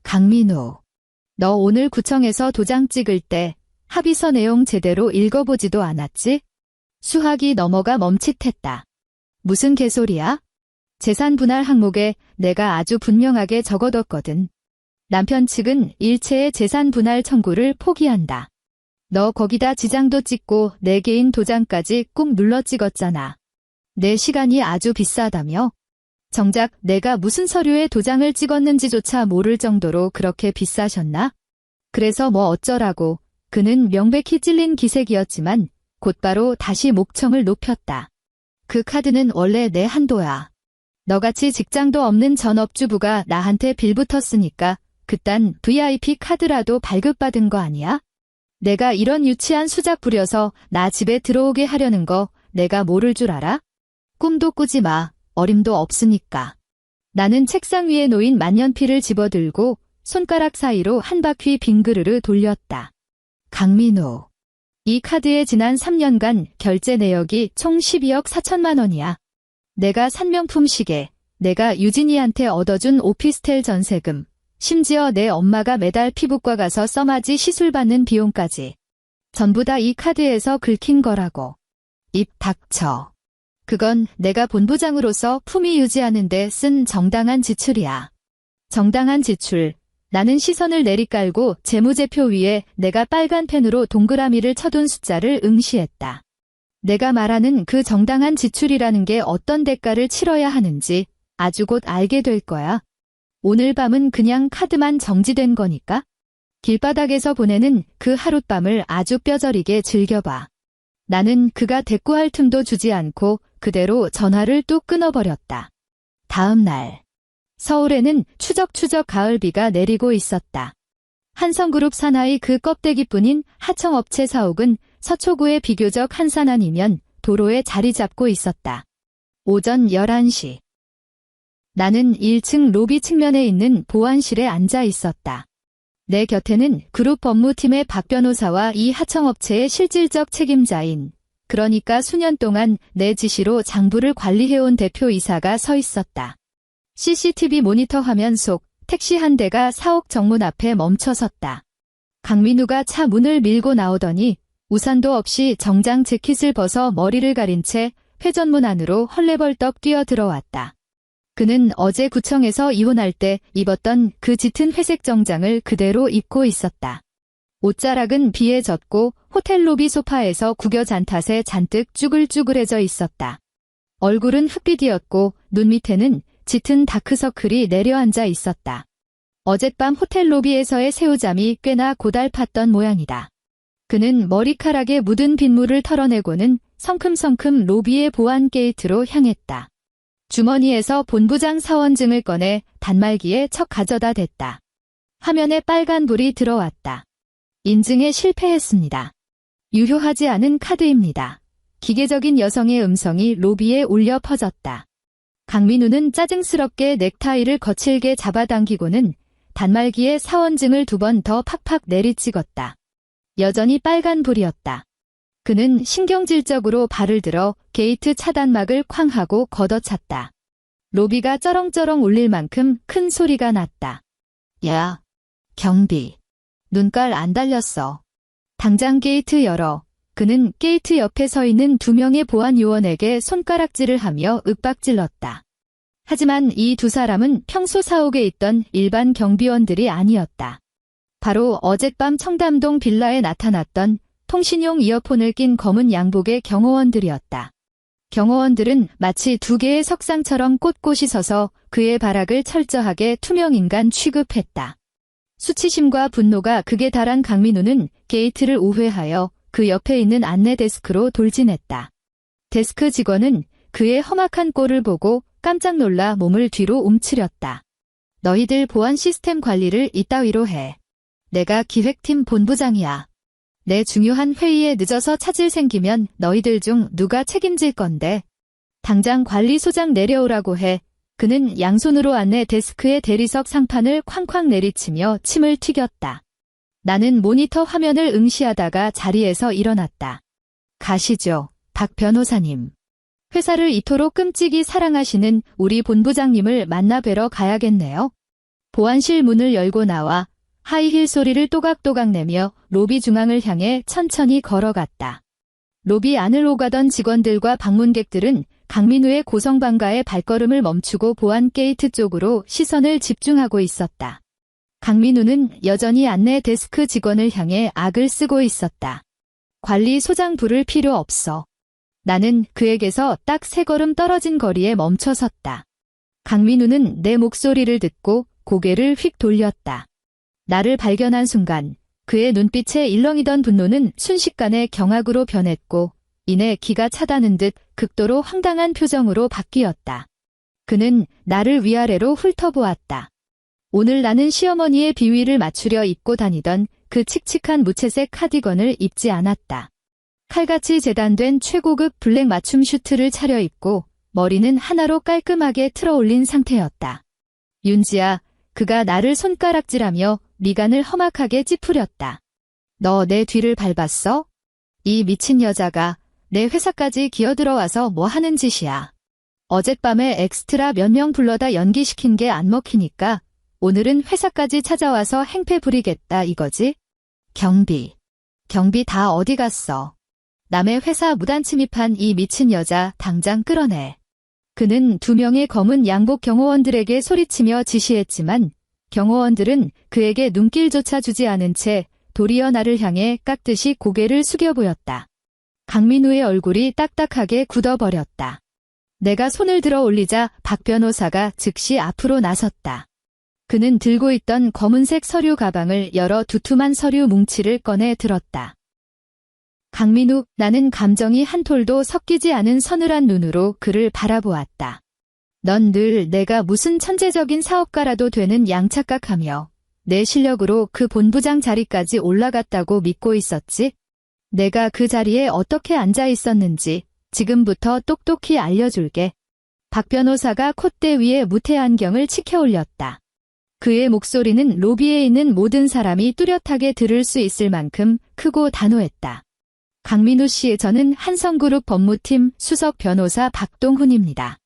강민우, 너 오늘 구청에서 도장 찍을 때 합의서 내용 제대로 읽어보지도 않았지? 수학이 넘어가 멈칫했다. 무슨 개소리야? 재산 분할 항목에 내가 아주 분명하게 적어뒀거든. 남편 측은 일체의 재산 분할 청구를 포기한다. 너 거기다 지장도 찍고 내 개인 도장까지 꾹 눌러 찍었잖아. 내 시간이 아주 비싸다며? 정작 내가 무슨 서류에 도장을 찍었는지조차 모를 정도로 그렇게 비싸셨나? 그래서 뭐 어쩌라고. 그는 명백히 찔린 기색이었지만 곧바로 다시 목청을 높였다. 그 카드는 원래 내 한도야. 너같이 직장도 없는 전업주부가 나한테 빌붙었으니까 그딴 VIP 카드라도 발급받은 거 아니야? 내가 이런 유치한 수작 부려서 나 집에 들어오게 하려는 거 내가 모를 줄 알아? 꿈도 꾸지 마. 어림도 없으니까. 나는 책상 위에 놓인 만년필을 집어들고 손가락 사이로 한 바퀴 빙그르르 돌렸다. 강민우, 이 카드에 지난 3년간 결제 내역이 총 12억 4천만 원이야. 내가 산 명품 시계, 내가 유진이한테 얻어준 오피스텔 전세금, 심지어 내 엄마가 매달 피부과 가서 써마지 시술 받는 비용까지. 전부 다 이 카드에서 긁힌 거라고. 입 닥쳐. 그건 내가 본부장으로서 품위 유지하는 데 쓴 정당한 지출이야. 정당한 지출. 나는 시선을 내리깔고 재무제표 위에 내가 빨간 펜으로 동그라미를 쳐둔 숫자를 응시했다. 내가 말하는 그 정당한 지출이라는 게 어떤 대가를 치러야 하는지 아주 곧 알게 될 거야. 오늘 밤은 그냥 카드만 정지된 거니까. 길바닥에서 보내는 그 하룻밤을 아주 뼈저리게 즐겨봐. 나는 그가 대꾸할 틈도 주지 않고 그대로 전화를 뚝 끊어버렸다. 다음 날 서울에는 추적추적 가을비가 내리고 있었다. 한성그룹 산하의 그 껍데기뿐인 하청업체 사옥은 서초구의 비교적 한산한이면 도로에 자리 잡고 있었다. 오전 11시. 나는 1층 로비 측면에 있는 보안실에 앉아 있었다. 내 곁에는 그룹 법무팀의 박 변호사와 이 하청업체의 실질적 책임자인, 그러니까 수년 동안 내 지시로 장부를 관리해온 대표이사가 서 있었다. CCTV 모니터 화면 속 택시 한 대가 사옥 정문 앞에 멈춰섰다. 강민우가 차 문을 밀고 나오더니 우산도 없이 정장 재킷을 벗어 머리를 가린 채 회전문 안으로 헐레벌떡 뛰어 들어왔다. 그는 어제 구청에서 이혼할 때 입었던 그 짙은 회색 정장을 그대로 입고 있었다. 옷자락은 비에 젖고 호텔 로비 소파에서 구겨 잔 탓에 잔뜩 쭈글쭈글해져 있었다. 얼굴은 흑빛이었고 눈 밑에는 짙은 다크서클이 내려앉아 있었다. 어젯밤 호텔 로비에서의 새우잠이 꽤나 고달팠던 모양이다. 그는 머리카락에 묻은 빗물을 털어내고는 성큼성큼 로비의 보안 게이트로 향했다. 주머니에서 본부장 사원증을 꺼내 단말기에 척 가져다 댔다. 화면에 빨간 불이 들어왔다. 인증에 실패했습니다. 유효하지 않은 카드입니다. 기계적인 여성의 음성이 로비에 울려 퍼졌다. 강민우는 짜증스럽게 넥타이를 거칠게 잡아당기고는 단말기에 사원증을 2번 더 팍팍 내리찍었다. 여전히 빨간 불이었다. 그는 신경질적으로 발을 들어 게이트 차단막을 쾅 하고 걷어찼다. 로비가 쩌렁쩌렁 울릴 만큼 큰 소리가 났다. 야, 경비. 눈깔 안 달렸어. 당장 게이트 열어. 그는 게이트 옆에 서 있는 2명의 보안 요원에게 손가락질을 하며 윽박질렀다. 하지만 이 2사람은 평소 사옥에 있던 일반 경비원들이 아니었다. 바로 어젯밤 청담동 빌라에 나타났던 통신용 이어폰을 낀 검은 양복의 경호원들이었다. 경호원들은 마치 2개의 석상처럼 꼿꼿이 서서 그의 발악을 철저하게 투명인간 취급했다. 수치심과 분노가 극에 달한 강민우는 게이트를 우회하여 그 옆에 있는 안내 데스크로 돌진했다. 데스크 직원은 그의 험악한 꼴을 보고 깜짝 놀라 몸을 뒤로 움츠렸다. 너희들 보안 시스템 관리를 이따위로 해. 내가 기획팀 본부장이야. 내 중요한 회의에 늦어서 차질 생기면 너희들 중 누가 책임질 건데. 당장 관리소장 내려오라고 해. 그는 양손으로 안내 데스크의 대리석 상판을 쾅쾅 내리치며 침을 튀겼다. 나는 모니터 화면을 응시하다가 자리에서 일어났다. 가시죠, 박 변호사님. 회사를 이토록 끔찍이 사랑하시는 우리 본부장님을 만나 뵈러 가야겠네요. 보안실 문을 열고 나와 하이힐 소리를 또각또각 내며 로비 중앙을 향해 천천히 걸어갔다. 로비 안을 오가던 직원들과 방문객들은 강민우의 고성방가의 발걸음을 멈추고 보안 게이트 쪽으로 시선을 집중하고 있었다. 강민우는 여전히 안내 데스크 직원을 향해 악을 쓰고 있었다. 관리소장 부를 필요 없어. 나는 그에게서 딱 3걸음 떨어진 거리에 멈춰 섰다. 강민우는 내 목소리를 듣고 고개를 휙 돌렸다. 나를 발견한 순간 그의 눈빛에 일렁이던 분노는 순식간에 경악으로 변했고 이내 기가 차다는 듯 극도로 황당한 표정으로 바뀌었다. 그는 나를 위아래로 훑어보았다. 오늘 나는 시어머니의 비위를 맞추려 입고 다니던 그 칙칙한 무채색 카디건을 입지 않았다. 칼같이 재단된 최고급 블랙 맞춤 슈트를 차려입고 머리는 하나로 깔끔하게 틀어올린 상태였다. 윤지야, 그가 나를 손가락질하며 미간을 험악하게 찌푸렸다. 너 내 뒤를 밟았어? 이 미친 여자가 내 회사까지 기어들어와서 뭐 하는 짓이야. 어젯밤에 엑스트라 몇 명 불러다 연기시킨 게 안 먹히니까 오늘은 회사까지 찾아와서 행패 부리겠다 이거지? 경비 다 어디 갔어? 남의 회사 무단 침입한 이 미친 여자 당장 끌어내. 그는 2명의 검은 양복 경호원들에게 소리치며 지시했지만 경호원들은 그에게 눈길조차 주지 않은 채 도리어 나를 향해 깍듯이 고개를 숙여 보였다. 강민우의 얼굴이 딱딱하게 굳어버렸다. 내가 손을 들어 올리자 박 변호사가 즉시 앞으로 나섰다. 그는 들고 있던 검은색 서류 가방을 열어 두툼한 서류 뭉치를 꺼내 들었다. 강민우, 나는 감정이 한 톨도 섞이지 않은 서늘한 눈으로 그를 바라보았다. 넌 늘 내가 무슨 천재적인 사업가라도 되는 양착각하며 내 실력으로 그 본부장 자리까지 올라갔다고 믿고 있었지? 내가 그 자리에 어떻게 앉아 있었는지 지금부터 똑똑히 알려줄게. 박 변호사가 콧대 위에 무태 안경을 치켜 올렸다. 그의 목소리는 로비에 있는 모든 사람이 뚜렷하게 들을 수 있을 만큼 크고 단호했다. 강민우 씨, 저는 한성그룹 법무팀 수석 변호사 박동훈입니다.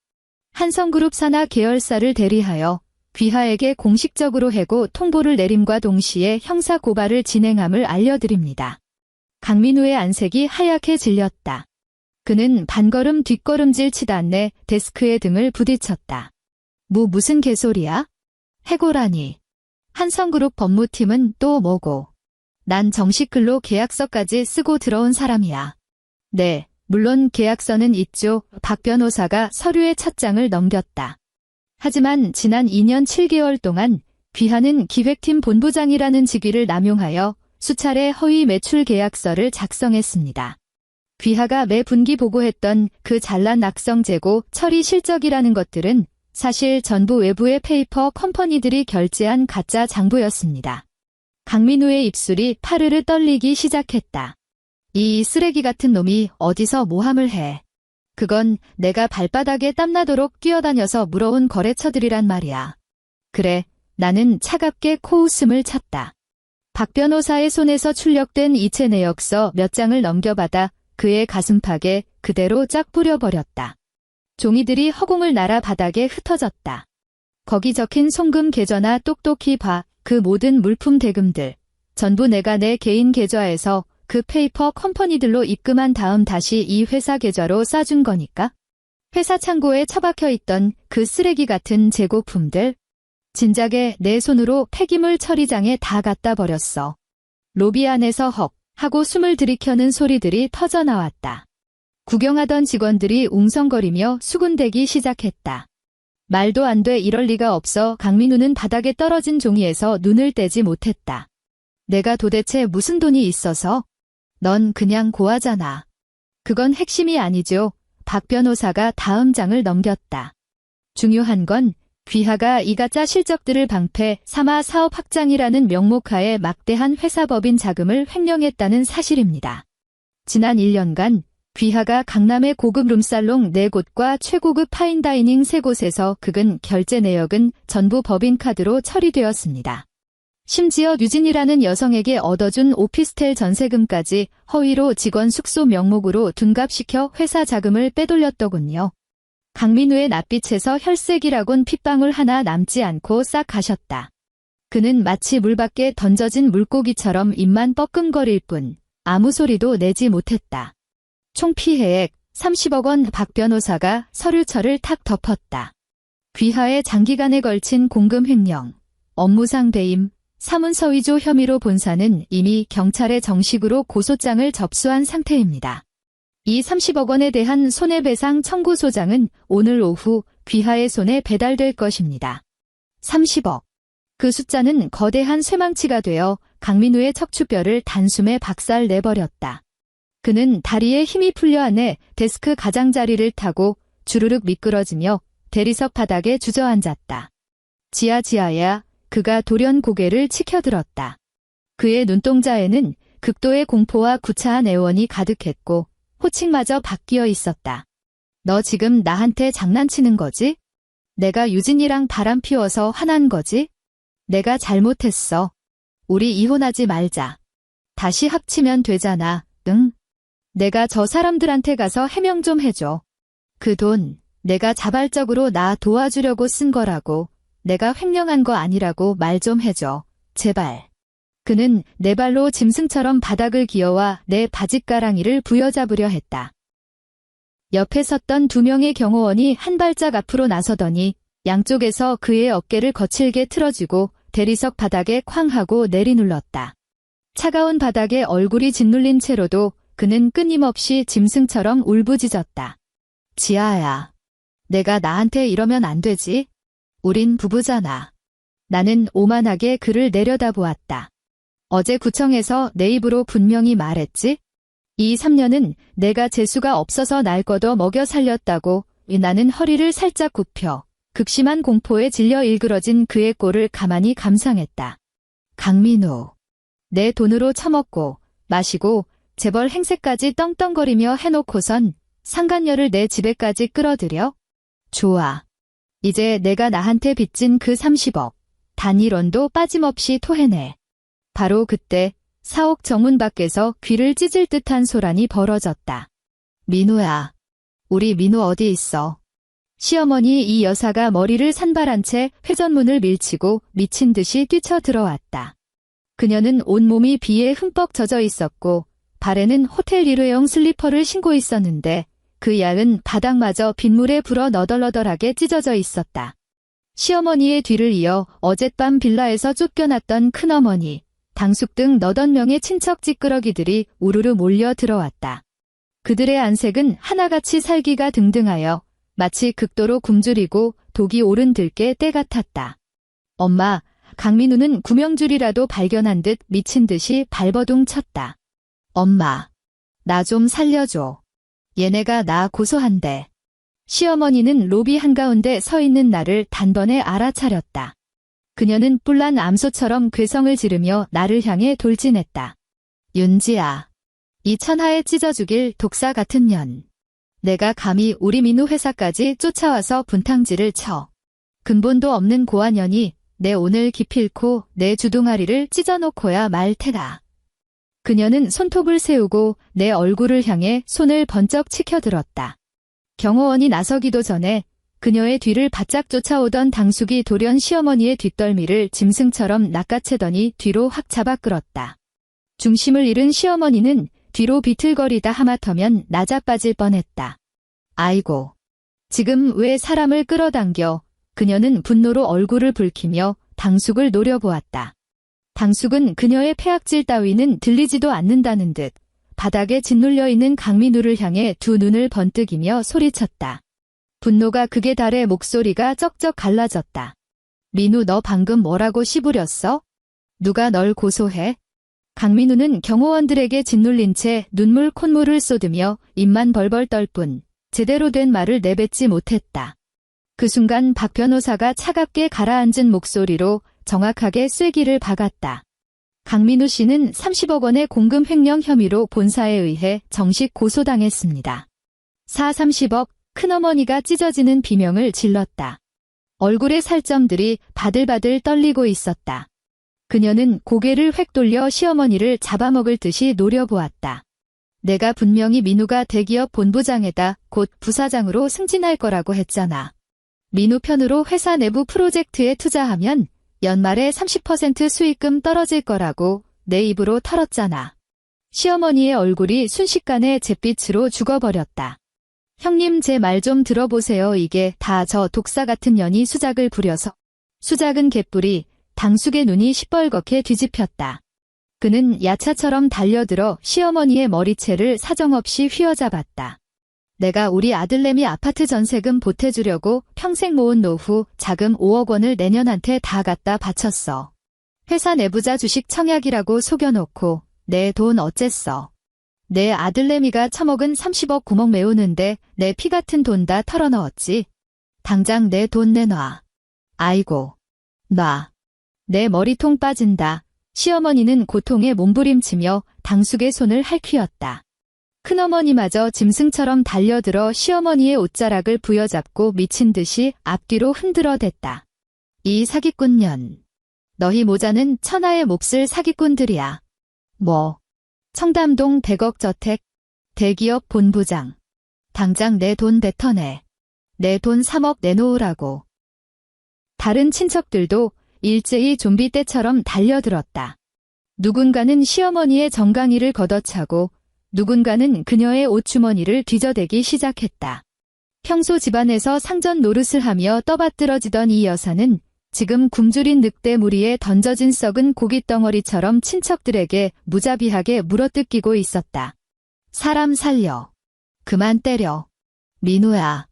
한성그룹 산하 계열사를 대리하여 귀하에게 공식적으로 해고 통보를 내림과 동시에 형사 고발을 진행함을 알려드립니다. 강민우의 안색이 하얗게 질렸다. 그는 반걸음 뒷걸음질 치다 내 데스크의 등을 부딪혔다. 무슨 개소리야? 해고라니. 한성그룹 법무팀은 또 뭐고? 난 정식 근로 계약서까지 쓰고 들어온 사람이야. 네, 물론 계약서는 있죠. 박 변호사가 서류의 첫 장을 넘겼다. 하지만 지난 2년 7개월 동안 귀하는 기획팀 본부장이라는 직위를 남용하여 수차례 허위 매출 계약서를 작성했습니다. 귀하가 매 분기 보고했던 그 잘난 악성 재고 처리 실적이라는 것들은 사실 전부 외부의 페이퍼 컴퍼니들이 결제한 가짜 장부였습니다. 강민우의 입술이 파르르 떨리기 시작했다. 이 쓰레기 같은 놈이 어디서 모함을 해. 그건 내가 발바닥에 땀나도록 뛰어다녀서 물어온 거래처들이란 말이야. 그래, 나는 차갑게 코웃음을 쳤다. 박 변호사의 손에서 출력된 이체 내역서 몇 장을 넘겨받아 그의 가슴팍에 그대로 쫙 뿌려버렸다. 종이들이 허공을 날아 바닥에 흩어졌다. 거기 적힌 송금 계좌나 똑똑히 봐. 그 모든 물품 대금들, 전부 내가 내 개인 계좌에서 그 페이퍼 컴퍼니들로 입금한 다음 다시 이 회사 계좌로 싸준 거니까? 회사 창고에 처박혀 있던 그 쓰레기 같은 재고품들, 진작에 내 손으로 폐기물 처리장에 다 갖다 버렸어. 로비 안에서 헉 하고 숨을 들이켜는 소리들이 터져나왔다. 구경하던 직원들이 웅성거리며 수군대기 시작했다. 말도 안 돼, 이럴 리가 없어. 강민우는 바닥에 떨어진 종이에서 눈을 떼지 못했다. 내가 도대체 무슨 돈이 있어서? 넌 그냥 고아잖아. 그건 핵심이 아니죠. 박 변호사가 다음 장을 넘겼다. 중요한 건 귀하가 이 가짜 실적들을 방패 삼아 사업 확장이라는 명목하에 막대한 회사법인 자금을 횡령했다는 사실입니다. 지난 1년간 귀하가 강남의 고급 룸살롱 4곳과 최고급 파인다이닝 3곳에서 긁은 결제 내역은 전부 법인카드로 처리되었습니다. 심지어 유진이라는 여성에게 얻어준 오피스텔 전세금까지 허위로 직원 숙소 명목으로 둔갑시켜 회사 자금을 빼돌렸더군요. 강민우의 낯빛에서 혈색이라곤 핏방울 하나 남지 않고 싹 가셨다. 그는 마치 물 밖에 던져진 물고기처럼 입만 뻐끔거릴 뿐 아무 소리도 내지 못했다. 총 피해액 30억 원. 박 변호사가 서류철을 탁 덮었다. 귀하의 장기간에 걸친 공금 횡령, 업무상 배임, 사문서 위조 혐의로 본사는 이미 경찰에 정식으로 고소장을 접수한 상태입니다. 이 30억 원에 대한 손해배상 청구 소장은 오늘 오후 귀하의 손에 배달될 것입니다. 30억. 그 숫자는 거대한 쇠망치가 되어 강민우의 척추뼈를 단숨에 박살 내버렸다. 그는 다리에 힘이 풀려 안에 데스크 가장자리를 타고 주르륵 미끄러지며 대리석 바닥에 주저앉았다. 지아야, 그가 돌연 고개를 치켜들었다. 그의 눈동자에는 극도의 공포와 구차한 애원이 가득했고 호칭마저 바뀌어 있었다. 너 지금 나한테 장난치는 거지? 내가 유진이랑 바람 피워서 화난 거지? 내가 잘못했어. 우리 이혼하지 말자. 다시 합치면 되잖아, 응? 내가 저 사람들한테 가서 해명 좀 해줘. 그 돈 내가 자발적으로 나 도와주려고 쓴 거라고, 내가 횡령한 거 아니라고 말 좀 해줘. 제발. 그는 내 발로 짐승처럼 바닥을 기어와 내 바짓가랑이를 부여잡으려 했다. 옆에 섰던 2명의 경호원이 한 발짝 앞으로 나서더니 양쪽에서 그의 어깨를 거칠게 틀어쥐고 대리석 바닥에 쾅 하고 내리눌렀다. 차가운 바닥에 얼굴이 짓눌린 채로도 그는 끊임없이 짐승처럼 울부짖었다. 지아야, 내가 나한테 이러면 안 되지? 우린 부부잖아. 나는 오만하게 그를 내려다보았다. 어제 구청에서 내 입으로 분명히 말했지? 이 3년은 내가 재수가 없어서 날 걷어 먹여 살렸다고. 나는 허리를 살짝 굽혀 극심한 공포에 질려 일그러진 그의 꼴을 가만히 감상했다. 강민우, 내 돈으로 처먹고 마시고 재벌 행세까지 떵떵거리며 해놓고선 상간녀를 내 집에까지 끌어들여? 좋아. 이제 내가 나한테 빚진 그 30억, 단 1원도 빠짐없이 토해내. 바로 그때 사옥 정문 밖에서 귀를 찢을 듯한 소란이 벌어졌다. 민우야, 우리 민우 어디 있어? 시어머니 이 여사가 머리를 산발한 채 회전문을 밀치고 미친 듯이 뛰쳐 들어왔다. 그녀는 온몸이 비에 흠뻑 젖어 있었고 발에는 호텔 일회용 슬리퍼를 신고 있었는데 그 야은 바닥마저 빗물에 불어 너덜너덜하게 찢어져 있었다. 시어머니의 뒤를 이어 어젯밤 빌라에서 쫓겨났던 큰어머니, 당숙 등 너댓 명의 친척 찌끄러기들이 우르르 몰려 들어왔다. 그들의 안색은 하나같이 살기가 등등하여 마치 극도로 굶주리고 독이 오른 들깨 때 같았다. 엄마, 강민우는 구명줄이라도 발견한 듯 미친 듯이 발버둥 쳤다. 엄마, 나 좀 살려줘. 얘네가 나 고소한대. 시어머니는 로비 한가운데 서 있는 나를 단번에 알아차렸다. 그녀는 뿔난 암소처럼 괴성을 지르며 나를 향해 돌진했다. 윤지야, 이 천하에 찢어주길 독사 같은 년. 내가 감히 우리 민우 회사까지 쫓아와서 분탕질을 쳐. 근본도 없는 고아년이 내 오늘 기필코 내 주둥아리를 찢어놓고야 말 테라. 그녀는 손톱을 세우고 내 얼굴을 향해 손을 번쩍 치켜들었다. 경호원이 나서기도 전에 그녀의 뒤를 바짝 쫓아오던 당숙이 돌연 시어머니의 뒷덜미를 짐승처럼 낚아채더니 뒤로 확 잡아 끌었다. 중심을 잃은 시어머니는 뒤로 비틀거리다 하마터면 나자빠질 뻔했다. 아이고, 지금 왜 사람을 끌어당겨? 그녀는 분노로 얼굴을 붉히며 당숙을 노려보았다. 당숙은 그녀의 폐악질 따위는 들리지도 않는다는 듯 바닥에 짓눌려 있는 강민우를 향해 두 눈을 번뜩이며 소리쳤다. 분노가 극에 달해 목소리가 쩍쩍 갈라졌다. 민우, 너 방금 뭐라고 씨부렸어? 누가 널 고소해? 강민우는 경호원들에게 짓눌린 채 눈물 콧물을 쏟으며 입만 벌벌 떨 뿐 제대로 된 말을 내뱉지 못했다. 그 순간 박 변호사가 차갑게 가라앉은 목소리로 정확하게 쐐기를 박았다. 강민우 씨는 30억 원의 공금 횡령 혐의로 본사에 의해 정식 고소당했습니다. 30억, 큰어머니가 찢어지는 비명을 질렀다. 얼굴의 살점들이 바들바들 떨리고 있었다. 그녀는 고개를 획 돌려 시어머니를 잡아먹을 듯이 노려보았다. 내가 분명히 민우가 대기업 본부장에다 곧 부사장으로 승진할 거라고 했잖아. 민우 편으로 회사 내부 프로젝트에 투자하면 연말에 30% 수익금 떨어질 거라고 내 입으로 털었잖아. 시어머니의 얼굴이 순식간에 잿빛으로 죽어버렸다. 형님, 제 말 좀 들어보세요. 이게 다 저 독사 같은 년이 수작을 부려서. 수작은 개뿔이. 당숙의 눈이 시뻘겋게 뒤집혔다. 그는 야차처럼 달려들어 시어머니의 머리채를 사정없이 휘어잡았다. 내가 우리 아들내미 아파트 전세금 보태주려고 평생 모은 노후 자금 5억 원을 내년한테 다 갖다 바쳤어. 회사 내부자 주식 청약이라고 속여놓고 내 돈 어쨌어. 내 아들내미가 처먹은 30억 구멍 메우는데 내 피 같은 돈 다 털어넣었지. 당장 내 돈 내놔. 아이고. 놔. 내 머리통 빠진다. 시어머니는 고통에 몸부림치며 당숙의 손을 할퀴었다. 큰어머니마저 짐승처럼 달려들어 시어머니의 옷자락을 부여잡고 미친 듯이 앞뒤로 흔들어댔다. 이 사기꾼년. 너희 모자는 천하의 몹쓸 사기꾼들이야. 뭐. 청담동 100억 저택. 대기업 본부장. 당장 내 돈 뱉어내. 내 돈 3억 내놓으라고. 다른 친척들도 일제히 좀비 떼처럼 달려들었다. 누군가는 시어머니의 정강이를 걷어차고 누군가는 그녀의 옷주머니를 뒤져대기 시작했다. 평소 집안에서 상전 노릇을 하며 떠받들어지던 이 여사는 지금 굶주린 늑대 무리에 던져진 썩은 고깃덩어리처럼 친척들에게 무자비하게 물어뜯기고 있었다. 사람 살려. 그만 때려. 민우야.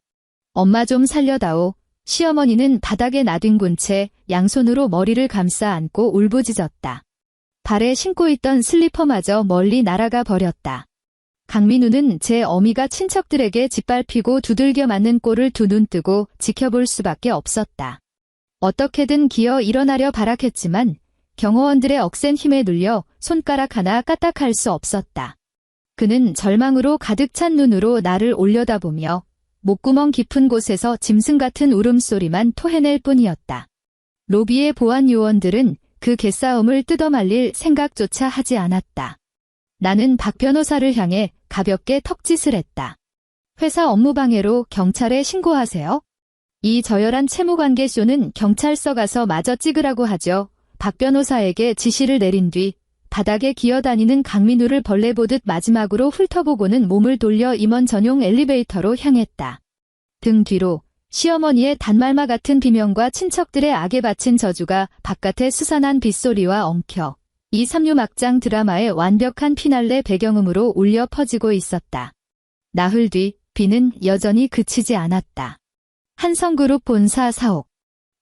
엄마 좀 살려다오. 시어머니는 바닥에 나뒹군 채 양손으로 머리를 감싸 안고 울부짖었다. 발에 신고 있던 슬리퍼마저 멀리 날아가 버렸다. 강민우는 제 어미가 친척들에게 짓밟히고 두들겨 맞는 꼴을 두 눈 뜨고 지켜볼 수밖에 없었다. 어떻게든 기어 일어나려 발악했지만 경호원들의 억센 힘에 눌려 손가락 하나 까딱할 수 없었다. 그는 절망으로 가득 찬 눈으로 나를 올려다보며 목구멍 깊은 곳에서 짐승 같은 울음소리만 토해낼 뿐이었다. 로비의 보안 요원들은 그 개싸움을 뜯어말릴 생각조차 하지 않았다. 나는 박 변호사를 향해 가볍게 턱짓을 했다. 회사 업무방해로 경찰에 신고하세요. 이 저열한 채무관계 쇼는 경찰서 가서 마저 찍으라고 하죠. 박 변호사에게 지시를 내린 뒤 바닥에 기어다니는 강민우를 벌레 보듯 마지막으로 훑어보고는 몸을 돌려 임원 전용 엘리베이터로 향했다. 등 뒤로 시어머니의 단말마 같은 비명과 친척들의 악에 바친 저주가 바깥의 수산한 빗소리와 엉켜 이 삼류막장 드라마의 완벽한 피날레 배경음으로 울려 퍼지고 있었다. 나흘 뒤 비는 여전히 그치지 않았다. 한성그룹 본사 사옥.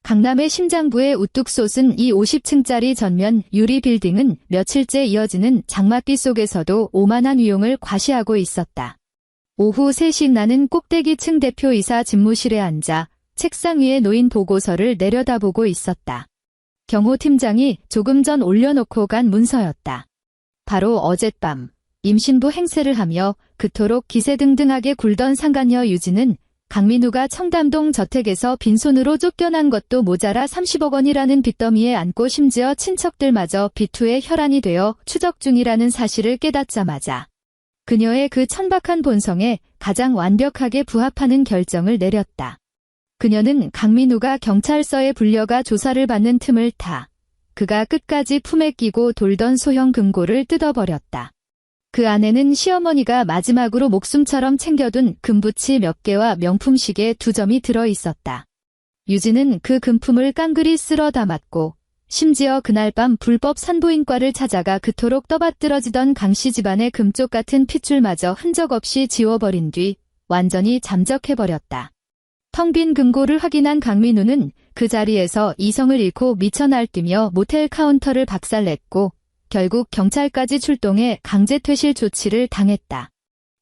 강남의 심장부에 우뚝 솟은 이 50층짜리 전면 유리 빌딩은 며칠째 이어지는 장맛비 속에서도 오만한 위용을 과시하고 있었다. 오후 3시 나는 꼭대기층 대표이사 집무실에 앉아 책상 위에 놓인 보고서를 내려다보고 있었다. 경호팀장이 조금 전 올려놓고 간 문서였다. 바로 어젯밤 임신부 행세를 하며 그토록 기세등등하게 굴던 상간녀 유진은 강민우가 청담동 저택에서 빈손으로 쫓겨난 것도 모자라 30억 원이라는 빚더미에 안고 심지어 친척들마저 비투의 혈안이 되어 추적 중이라는 사실을 깨닫자마자 그녀의 그 천박한 본성에 가장 완벽하게 부합하는 결정을 내렸다. 그녀는 강민우가 경찰서에 불려가 조사를 받는 틈을 타 그가 끝까지 품에 끼고 돌던 소형 금고를 뜯어버렸다. 그 안에는 시어머니가 마지막으로 목숨처럼 챙겨둔 금부치 몇 개와 명품 시계 2점이 들어있었다. 유진은 그 금품을 깡그리 쓸어 담았고 심지어 그날 밤 불법 산부인과를 찾아가 그토록 떠받들어지던 강씨 집안의 금쪽 같은 핏줄마저 흔적 없이 지워버린 뒤 완전히 잠적해버렸다. 텅 빈 금고를 확인한 강민우는 그 자리에서 이성을 잃고 미쳐 날뛰며 모텔 카운터를 박살냈고 결국 경찰까지 출동해 강제 퇴실 조치를 당했다.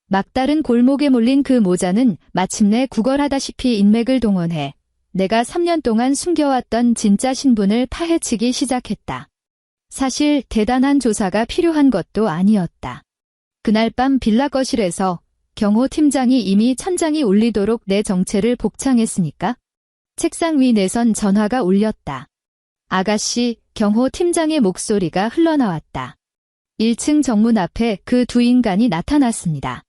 막다른 골목에 몰린 그 모자는 마침내 구걸하다시피 인맥을 동원해 내가 3년 동안 숨겨왔던 진짜 신분을 파헤치기 시작했다. 사실 대단한 조사가 필요한 것도 아니었다. 그날 밤 빌라 거실에서 경호 팀장이 이미 천장이 울리도록 내 정체를 복창했으니까 책상 위 내선 전화가 울렸다. 아가씨, 경호 팀장의 목소리가 흘러나왔다. 1층 정문 앞에 그 두 인간이 나타났습니다.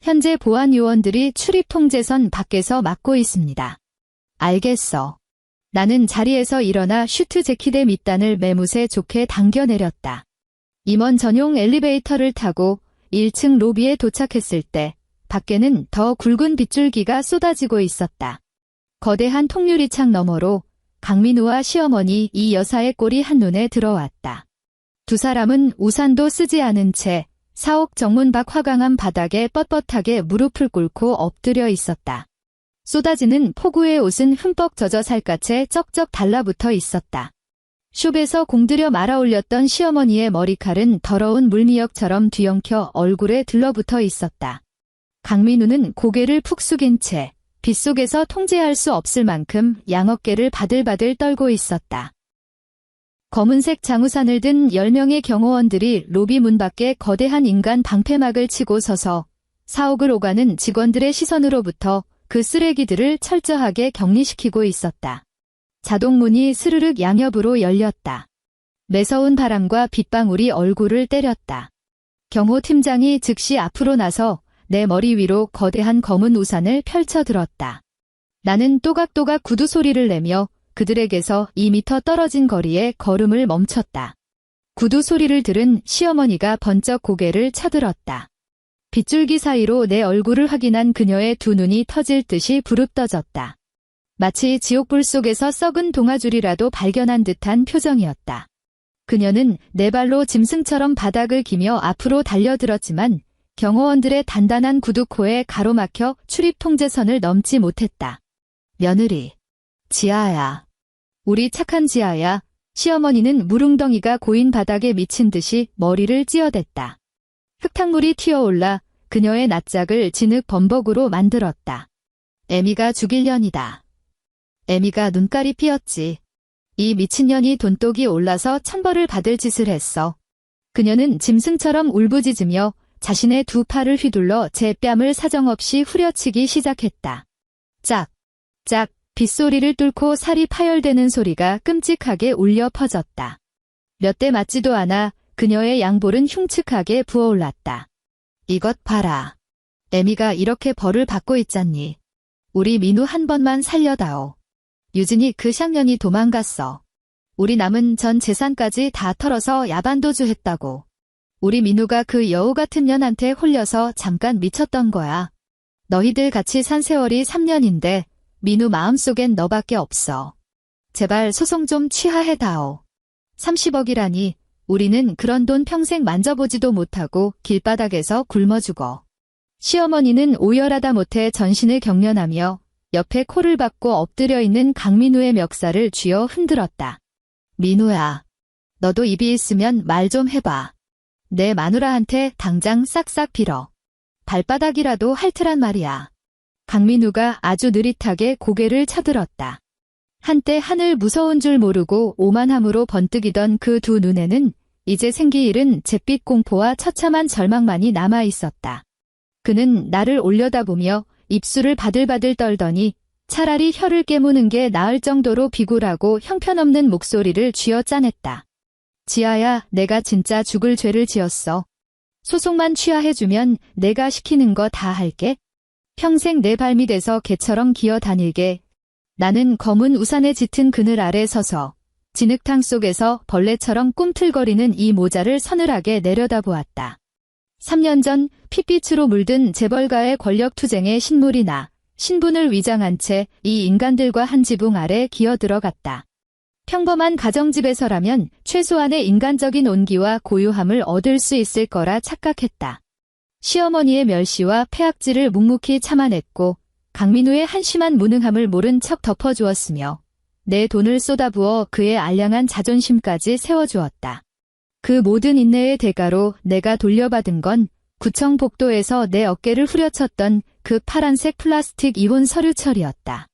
현재 보안 요원들이 출입 통제선 밖에서 막고 있습니다. 알겠어. 나는 자리에서 일어나 슈트 재킷의 밑단을 매무새 좋게 당겨내렸다. 임원 전용 엘리베이터를 타고 1층 로비에 도착했을 때 밖에는 더 굵은 빗줄기가 쏟아지고 있었다. 거대한 통유리창 너머로 강민우와 시어머니 이 여사의 꼴이 한눈에 들어왔다. 두 사람은 우산도 쓰지 않은 채 사옥 정문 밖 화강암 바닥에 뻣뻣하게 무릎을 꿇고 엎드려 있었다. 쏟아지는 폭우의 옷은 흠뻑 젖어 살갗에 쩍쩍 달라붙어 있었다. 숍에서 공들여 말아 올렸던 시어머니의 머리칼은 더러운 물미역처럼 뒤엉켜 얼굴에 들러붙어 있었다. 강민우는 고개를 푹 숙인 채 빗속에서 통제할 수 없을 만큼 양어깨를 바들바들 떨고 있었다. 검은색 장우산을 든 10명의 경호원들이 로비 문 밖에 거대한 인간 방패막을 치고 서서 사옥을 오가는 직원들의 시선으로부터 그 쓰레기들을 철저하게 격리시키고 있었다. 자동문이 스르륵 양옆으로 열렸다. 매서운 바람과 빗방울이 얼굴을 때렸다. 경호팀장이 즉시 앞으로 나서 내 머리 위로 거대한 검은 우산을 펼쳐들었다. 나는 또각또각 구두 소리를 내며 그들에게서 2미터 떨어진 거리에 걸음을 멈췄다. 구두 소리를 들은 시어머니가 번쩍 고개를 쳐들었다. 빗줄기 사이로 내 얼굴을 확인한 그녀의 두 눈이 터질 듯이 부릅떠졌다. 마치 지옥불 속에서 썩은 동아줄이라도 발견한 듯한 표정이었다. 그녀는 네 발로 짐승처럼 바닥을 기며 앞으로 달려들었지만 경호원들의 단단한 구두코에 가로막혀 출입 통제선을 넘지 못했다. 며느리. 지아야. 우리 착한 지아야. 시어머니는 무릉덩이가 고인 바닥에 미친 듯이 머리를 찧어댔다. 흙탕물이 튀어올라 그녀의 낯짝을 진흙 범벅으로 만들었다. 애미가 죽일년이다. 애미가 눈깔이 피었지. 이 미친년이 돈독이 올라서 천벌을 받을 짓을 했어. 그녀는 짐승처럼 울부짖으며 자신의 두 팔을 휘둘러 제 뺨을 사정없이 후려치기 시작했다. 짝, 짝, 빗소리를 뚫고 살이 파열되는 소리가 끔찍하게 울려 퍼졌다. 몇 대 맞지도 않아 그녀의 양볼은 흉측하게 부어올랐다. 이것 봐라. 애미가 이렇게 벌을 받고 있잖니. 우리 민우 한 번만 살려다오. 유진이 그 샹년이 도망갔어. 우리 남은 전 재산까지 다 털어서 야반도주 했다고. 우리 민우가 그 여우 같은 년한테 홀려서 잠깐 미쳤던 거야. 너희들 같이 산 세월이 3년인데 민우 마음속엔 너밖에 없어. 제발 소송 좀 취하해다오. 30억이라니 우리는 그런 돈 평생 만져보지도 못하고 길바닥에서 굶어 죽어. 시어머니는 오열하다 못해 전신을 경련하며 옆에 코를 박고 엎드려 있는 강민우의 멱살을 쥐어 흔들었다. 민우야, 너도 입이 있으면 말 좀 해봐. 내 마누라한테 당장 싹싹 빌어. 발바닥이라도 핥으란 말이야. 강민우가 아주 느릿하게 고개를 쳐들었다. 한때 하늘 무서운 줄 모르고 오만함으로 번뜩이던 그 두 눈에는 이제 생기 잃은 잿빛 공포와 처참한 절망만이 남아 있었다. 그는 나를 올려다보며 입술을 바들바들 떨더니 차라리 혀를 깨무는 게 나을 정도로 비굴하고 형편없는 목소리를 쥐어짜냈다. 지아야, 내가 진짜 죽을 죄를 지었어. 소송만 취하해주면 내가 시키는 거 다 할게. 평생 내 발밑에서 개처럼 기어다닐게. 나는 검은 우산에 짙은 그늘 아래 서서 진흙탕 속에서 벌레처럼 꿈틀거리는 이 모자를 서늘하게 내려다보았다. 3년 전 핏빛으로 물든 재벌가의 권력투쟁에 신물이 나 신분을 위장한 채 이 인간들과 한 지붕 아래 기어들어갔다. 평범한 가정집에서라면 최소한의 인간적인 온기와 고요함을 얻을 수 있을 거라 착각했다. 시어머니의 멸시와 폐악질을 묵묵히 참아냈고 강민우의 한심한 무능함을 모른 척 덮어주었으며 내 돈을 쏟아부어 그의 알량한 자존심까지 세워주었다. 그 모든 인내의 대가로 내가 돌려받은 건 구청 복도에서 내 어깨를 후려쳤던 그 파란색 플라스틱 이혼 서류 처리였다.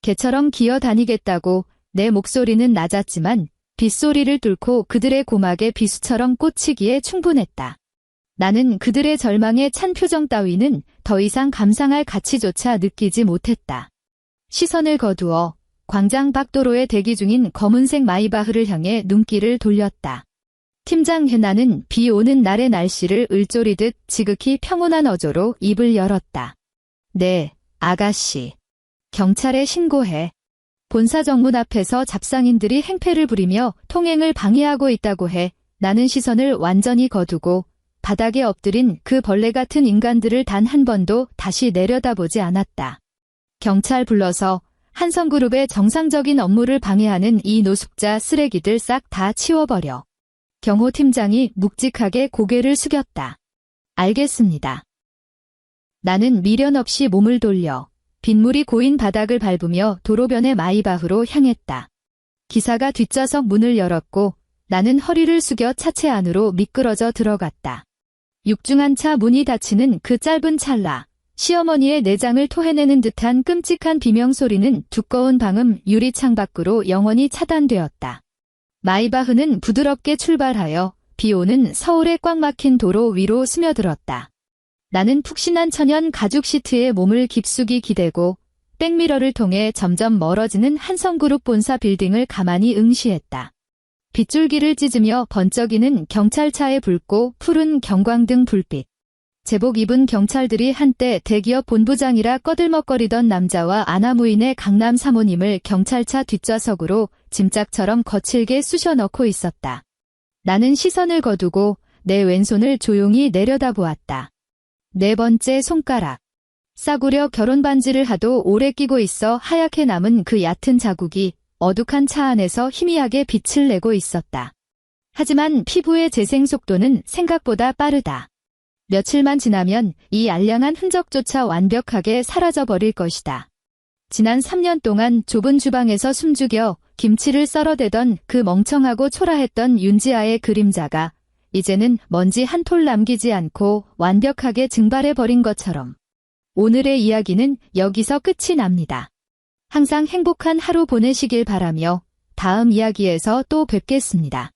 개처럼 기어다니겠다고 내 목소리는 낮았지만 빗소리를 뚫고 그들의 고막에 비수처럼 꽂히기에 충분했다. 나는 그들의 절망에 찬 표정 따위는 더 이상 감상할 가치조차 느끼지 못했다. 시선을 거두어 광장 밖도로에 대기 중인 검은색 마이바흐를 향해 눈길을 돌렸다. 팀장 해나는 비 오는 날의 날씨를 을조리듯 지극히 평온한 어조로 입을 열었다. 네, 아가씨. 경찰에 신고해. 본사 정문 앞에서 잡상인들이 행패를 부리며 통행을 방해하고 있다고 해. 나는 시선을 완전히 거두고 바닥에 엎드린 그 벌레 같은 인간들을 단 한 번도 다시 내려다보지 않았다. 경찰 불러서 한성그룹의 정상적인 업무를 방해하는 이 노숙자 쓰레기들 싹 다 치워버려. 경호 팀장이 묵직하게 고개를 숙였다. 알겠습니다. 나는 미련 없이 몸을 돌려 빗물이 고인 바닥을 밟으며 도로변의 마이바흐로 향했다. 기사가 뒷좌석 문을 열었고 나는 허리를 숙여 차체 안으로 미끄러져 들어갔다. 육중한 차 문이 닫히는 그 짧은 찰나, 시어머니의 내장을 토해내는 듯한 끔찍한 비명소리는 두꺼운 방음 유리창 밖으로 영원히 차단되었다. 마이바흐는 부드럽게 출발하여 비오는 서울의 꽉 막힌 도로 위로 스며들었다. 나는 푹신한 천연 가죽 시트에 몸을 깊숙이 기대고 백미러를 통해 점점 멀어지는 한성그룹 본사 빌딩을 가만히 응시했다. 빗줄기를 찢으며 번쩍이는 경찰차의 붉고 푸른 경광등 불빛. 제복 입은 경찰들이 한때 대기업 본부장이라 꺼들먹거리던 남자와 아나무인의 강남 사모님을 경찰차 뒷좌석으로 짐짝처럼 거칠게 쑤셔 넣고 있었다. 나는 시선을 거두고 내 왼손을 조용히 내려다보았다. 네 번째 손가락. 싸구려 결혼 반지를 하도 오래 끼고 있어 하얗게 남은 그 얕은 자국이 어둑한 차 안에서 희미하게 빛을 내고 있었다. 하지만 피부의 재생 속도는 생각보다 빠르다. 며칠만 지나면 이 알량한 흔적조차 완벽하게 사라져버릴 것이다. 지난 3년 동안 좁은 주방에서 숨죽여 김치를 썰어대던 그 멍청하고 초라했던 윤지아의 그림자가 이제는 먼지 한 톨 남기지 않고 완벽하게 증발해버린 것처럼 오늘의 이야기는 여기서 끝이 납니다. 항상 행복한 하루 보내시길 바라며 다음 이야기에서 또 뵙겠습니다.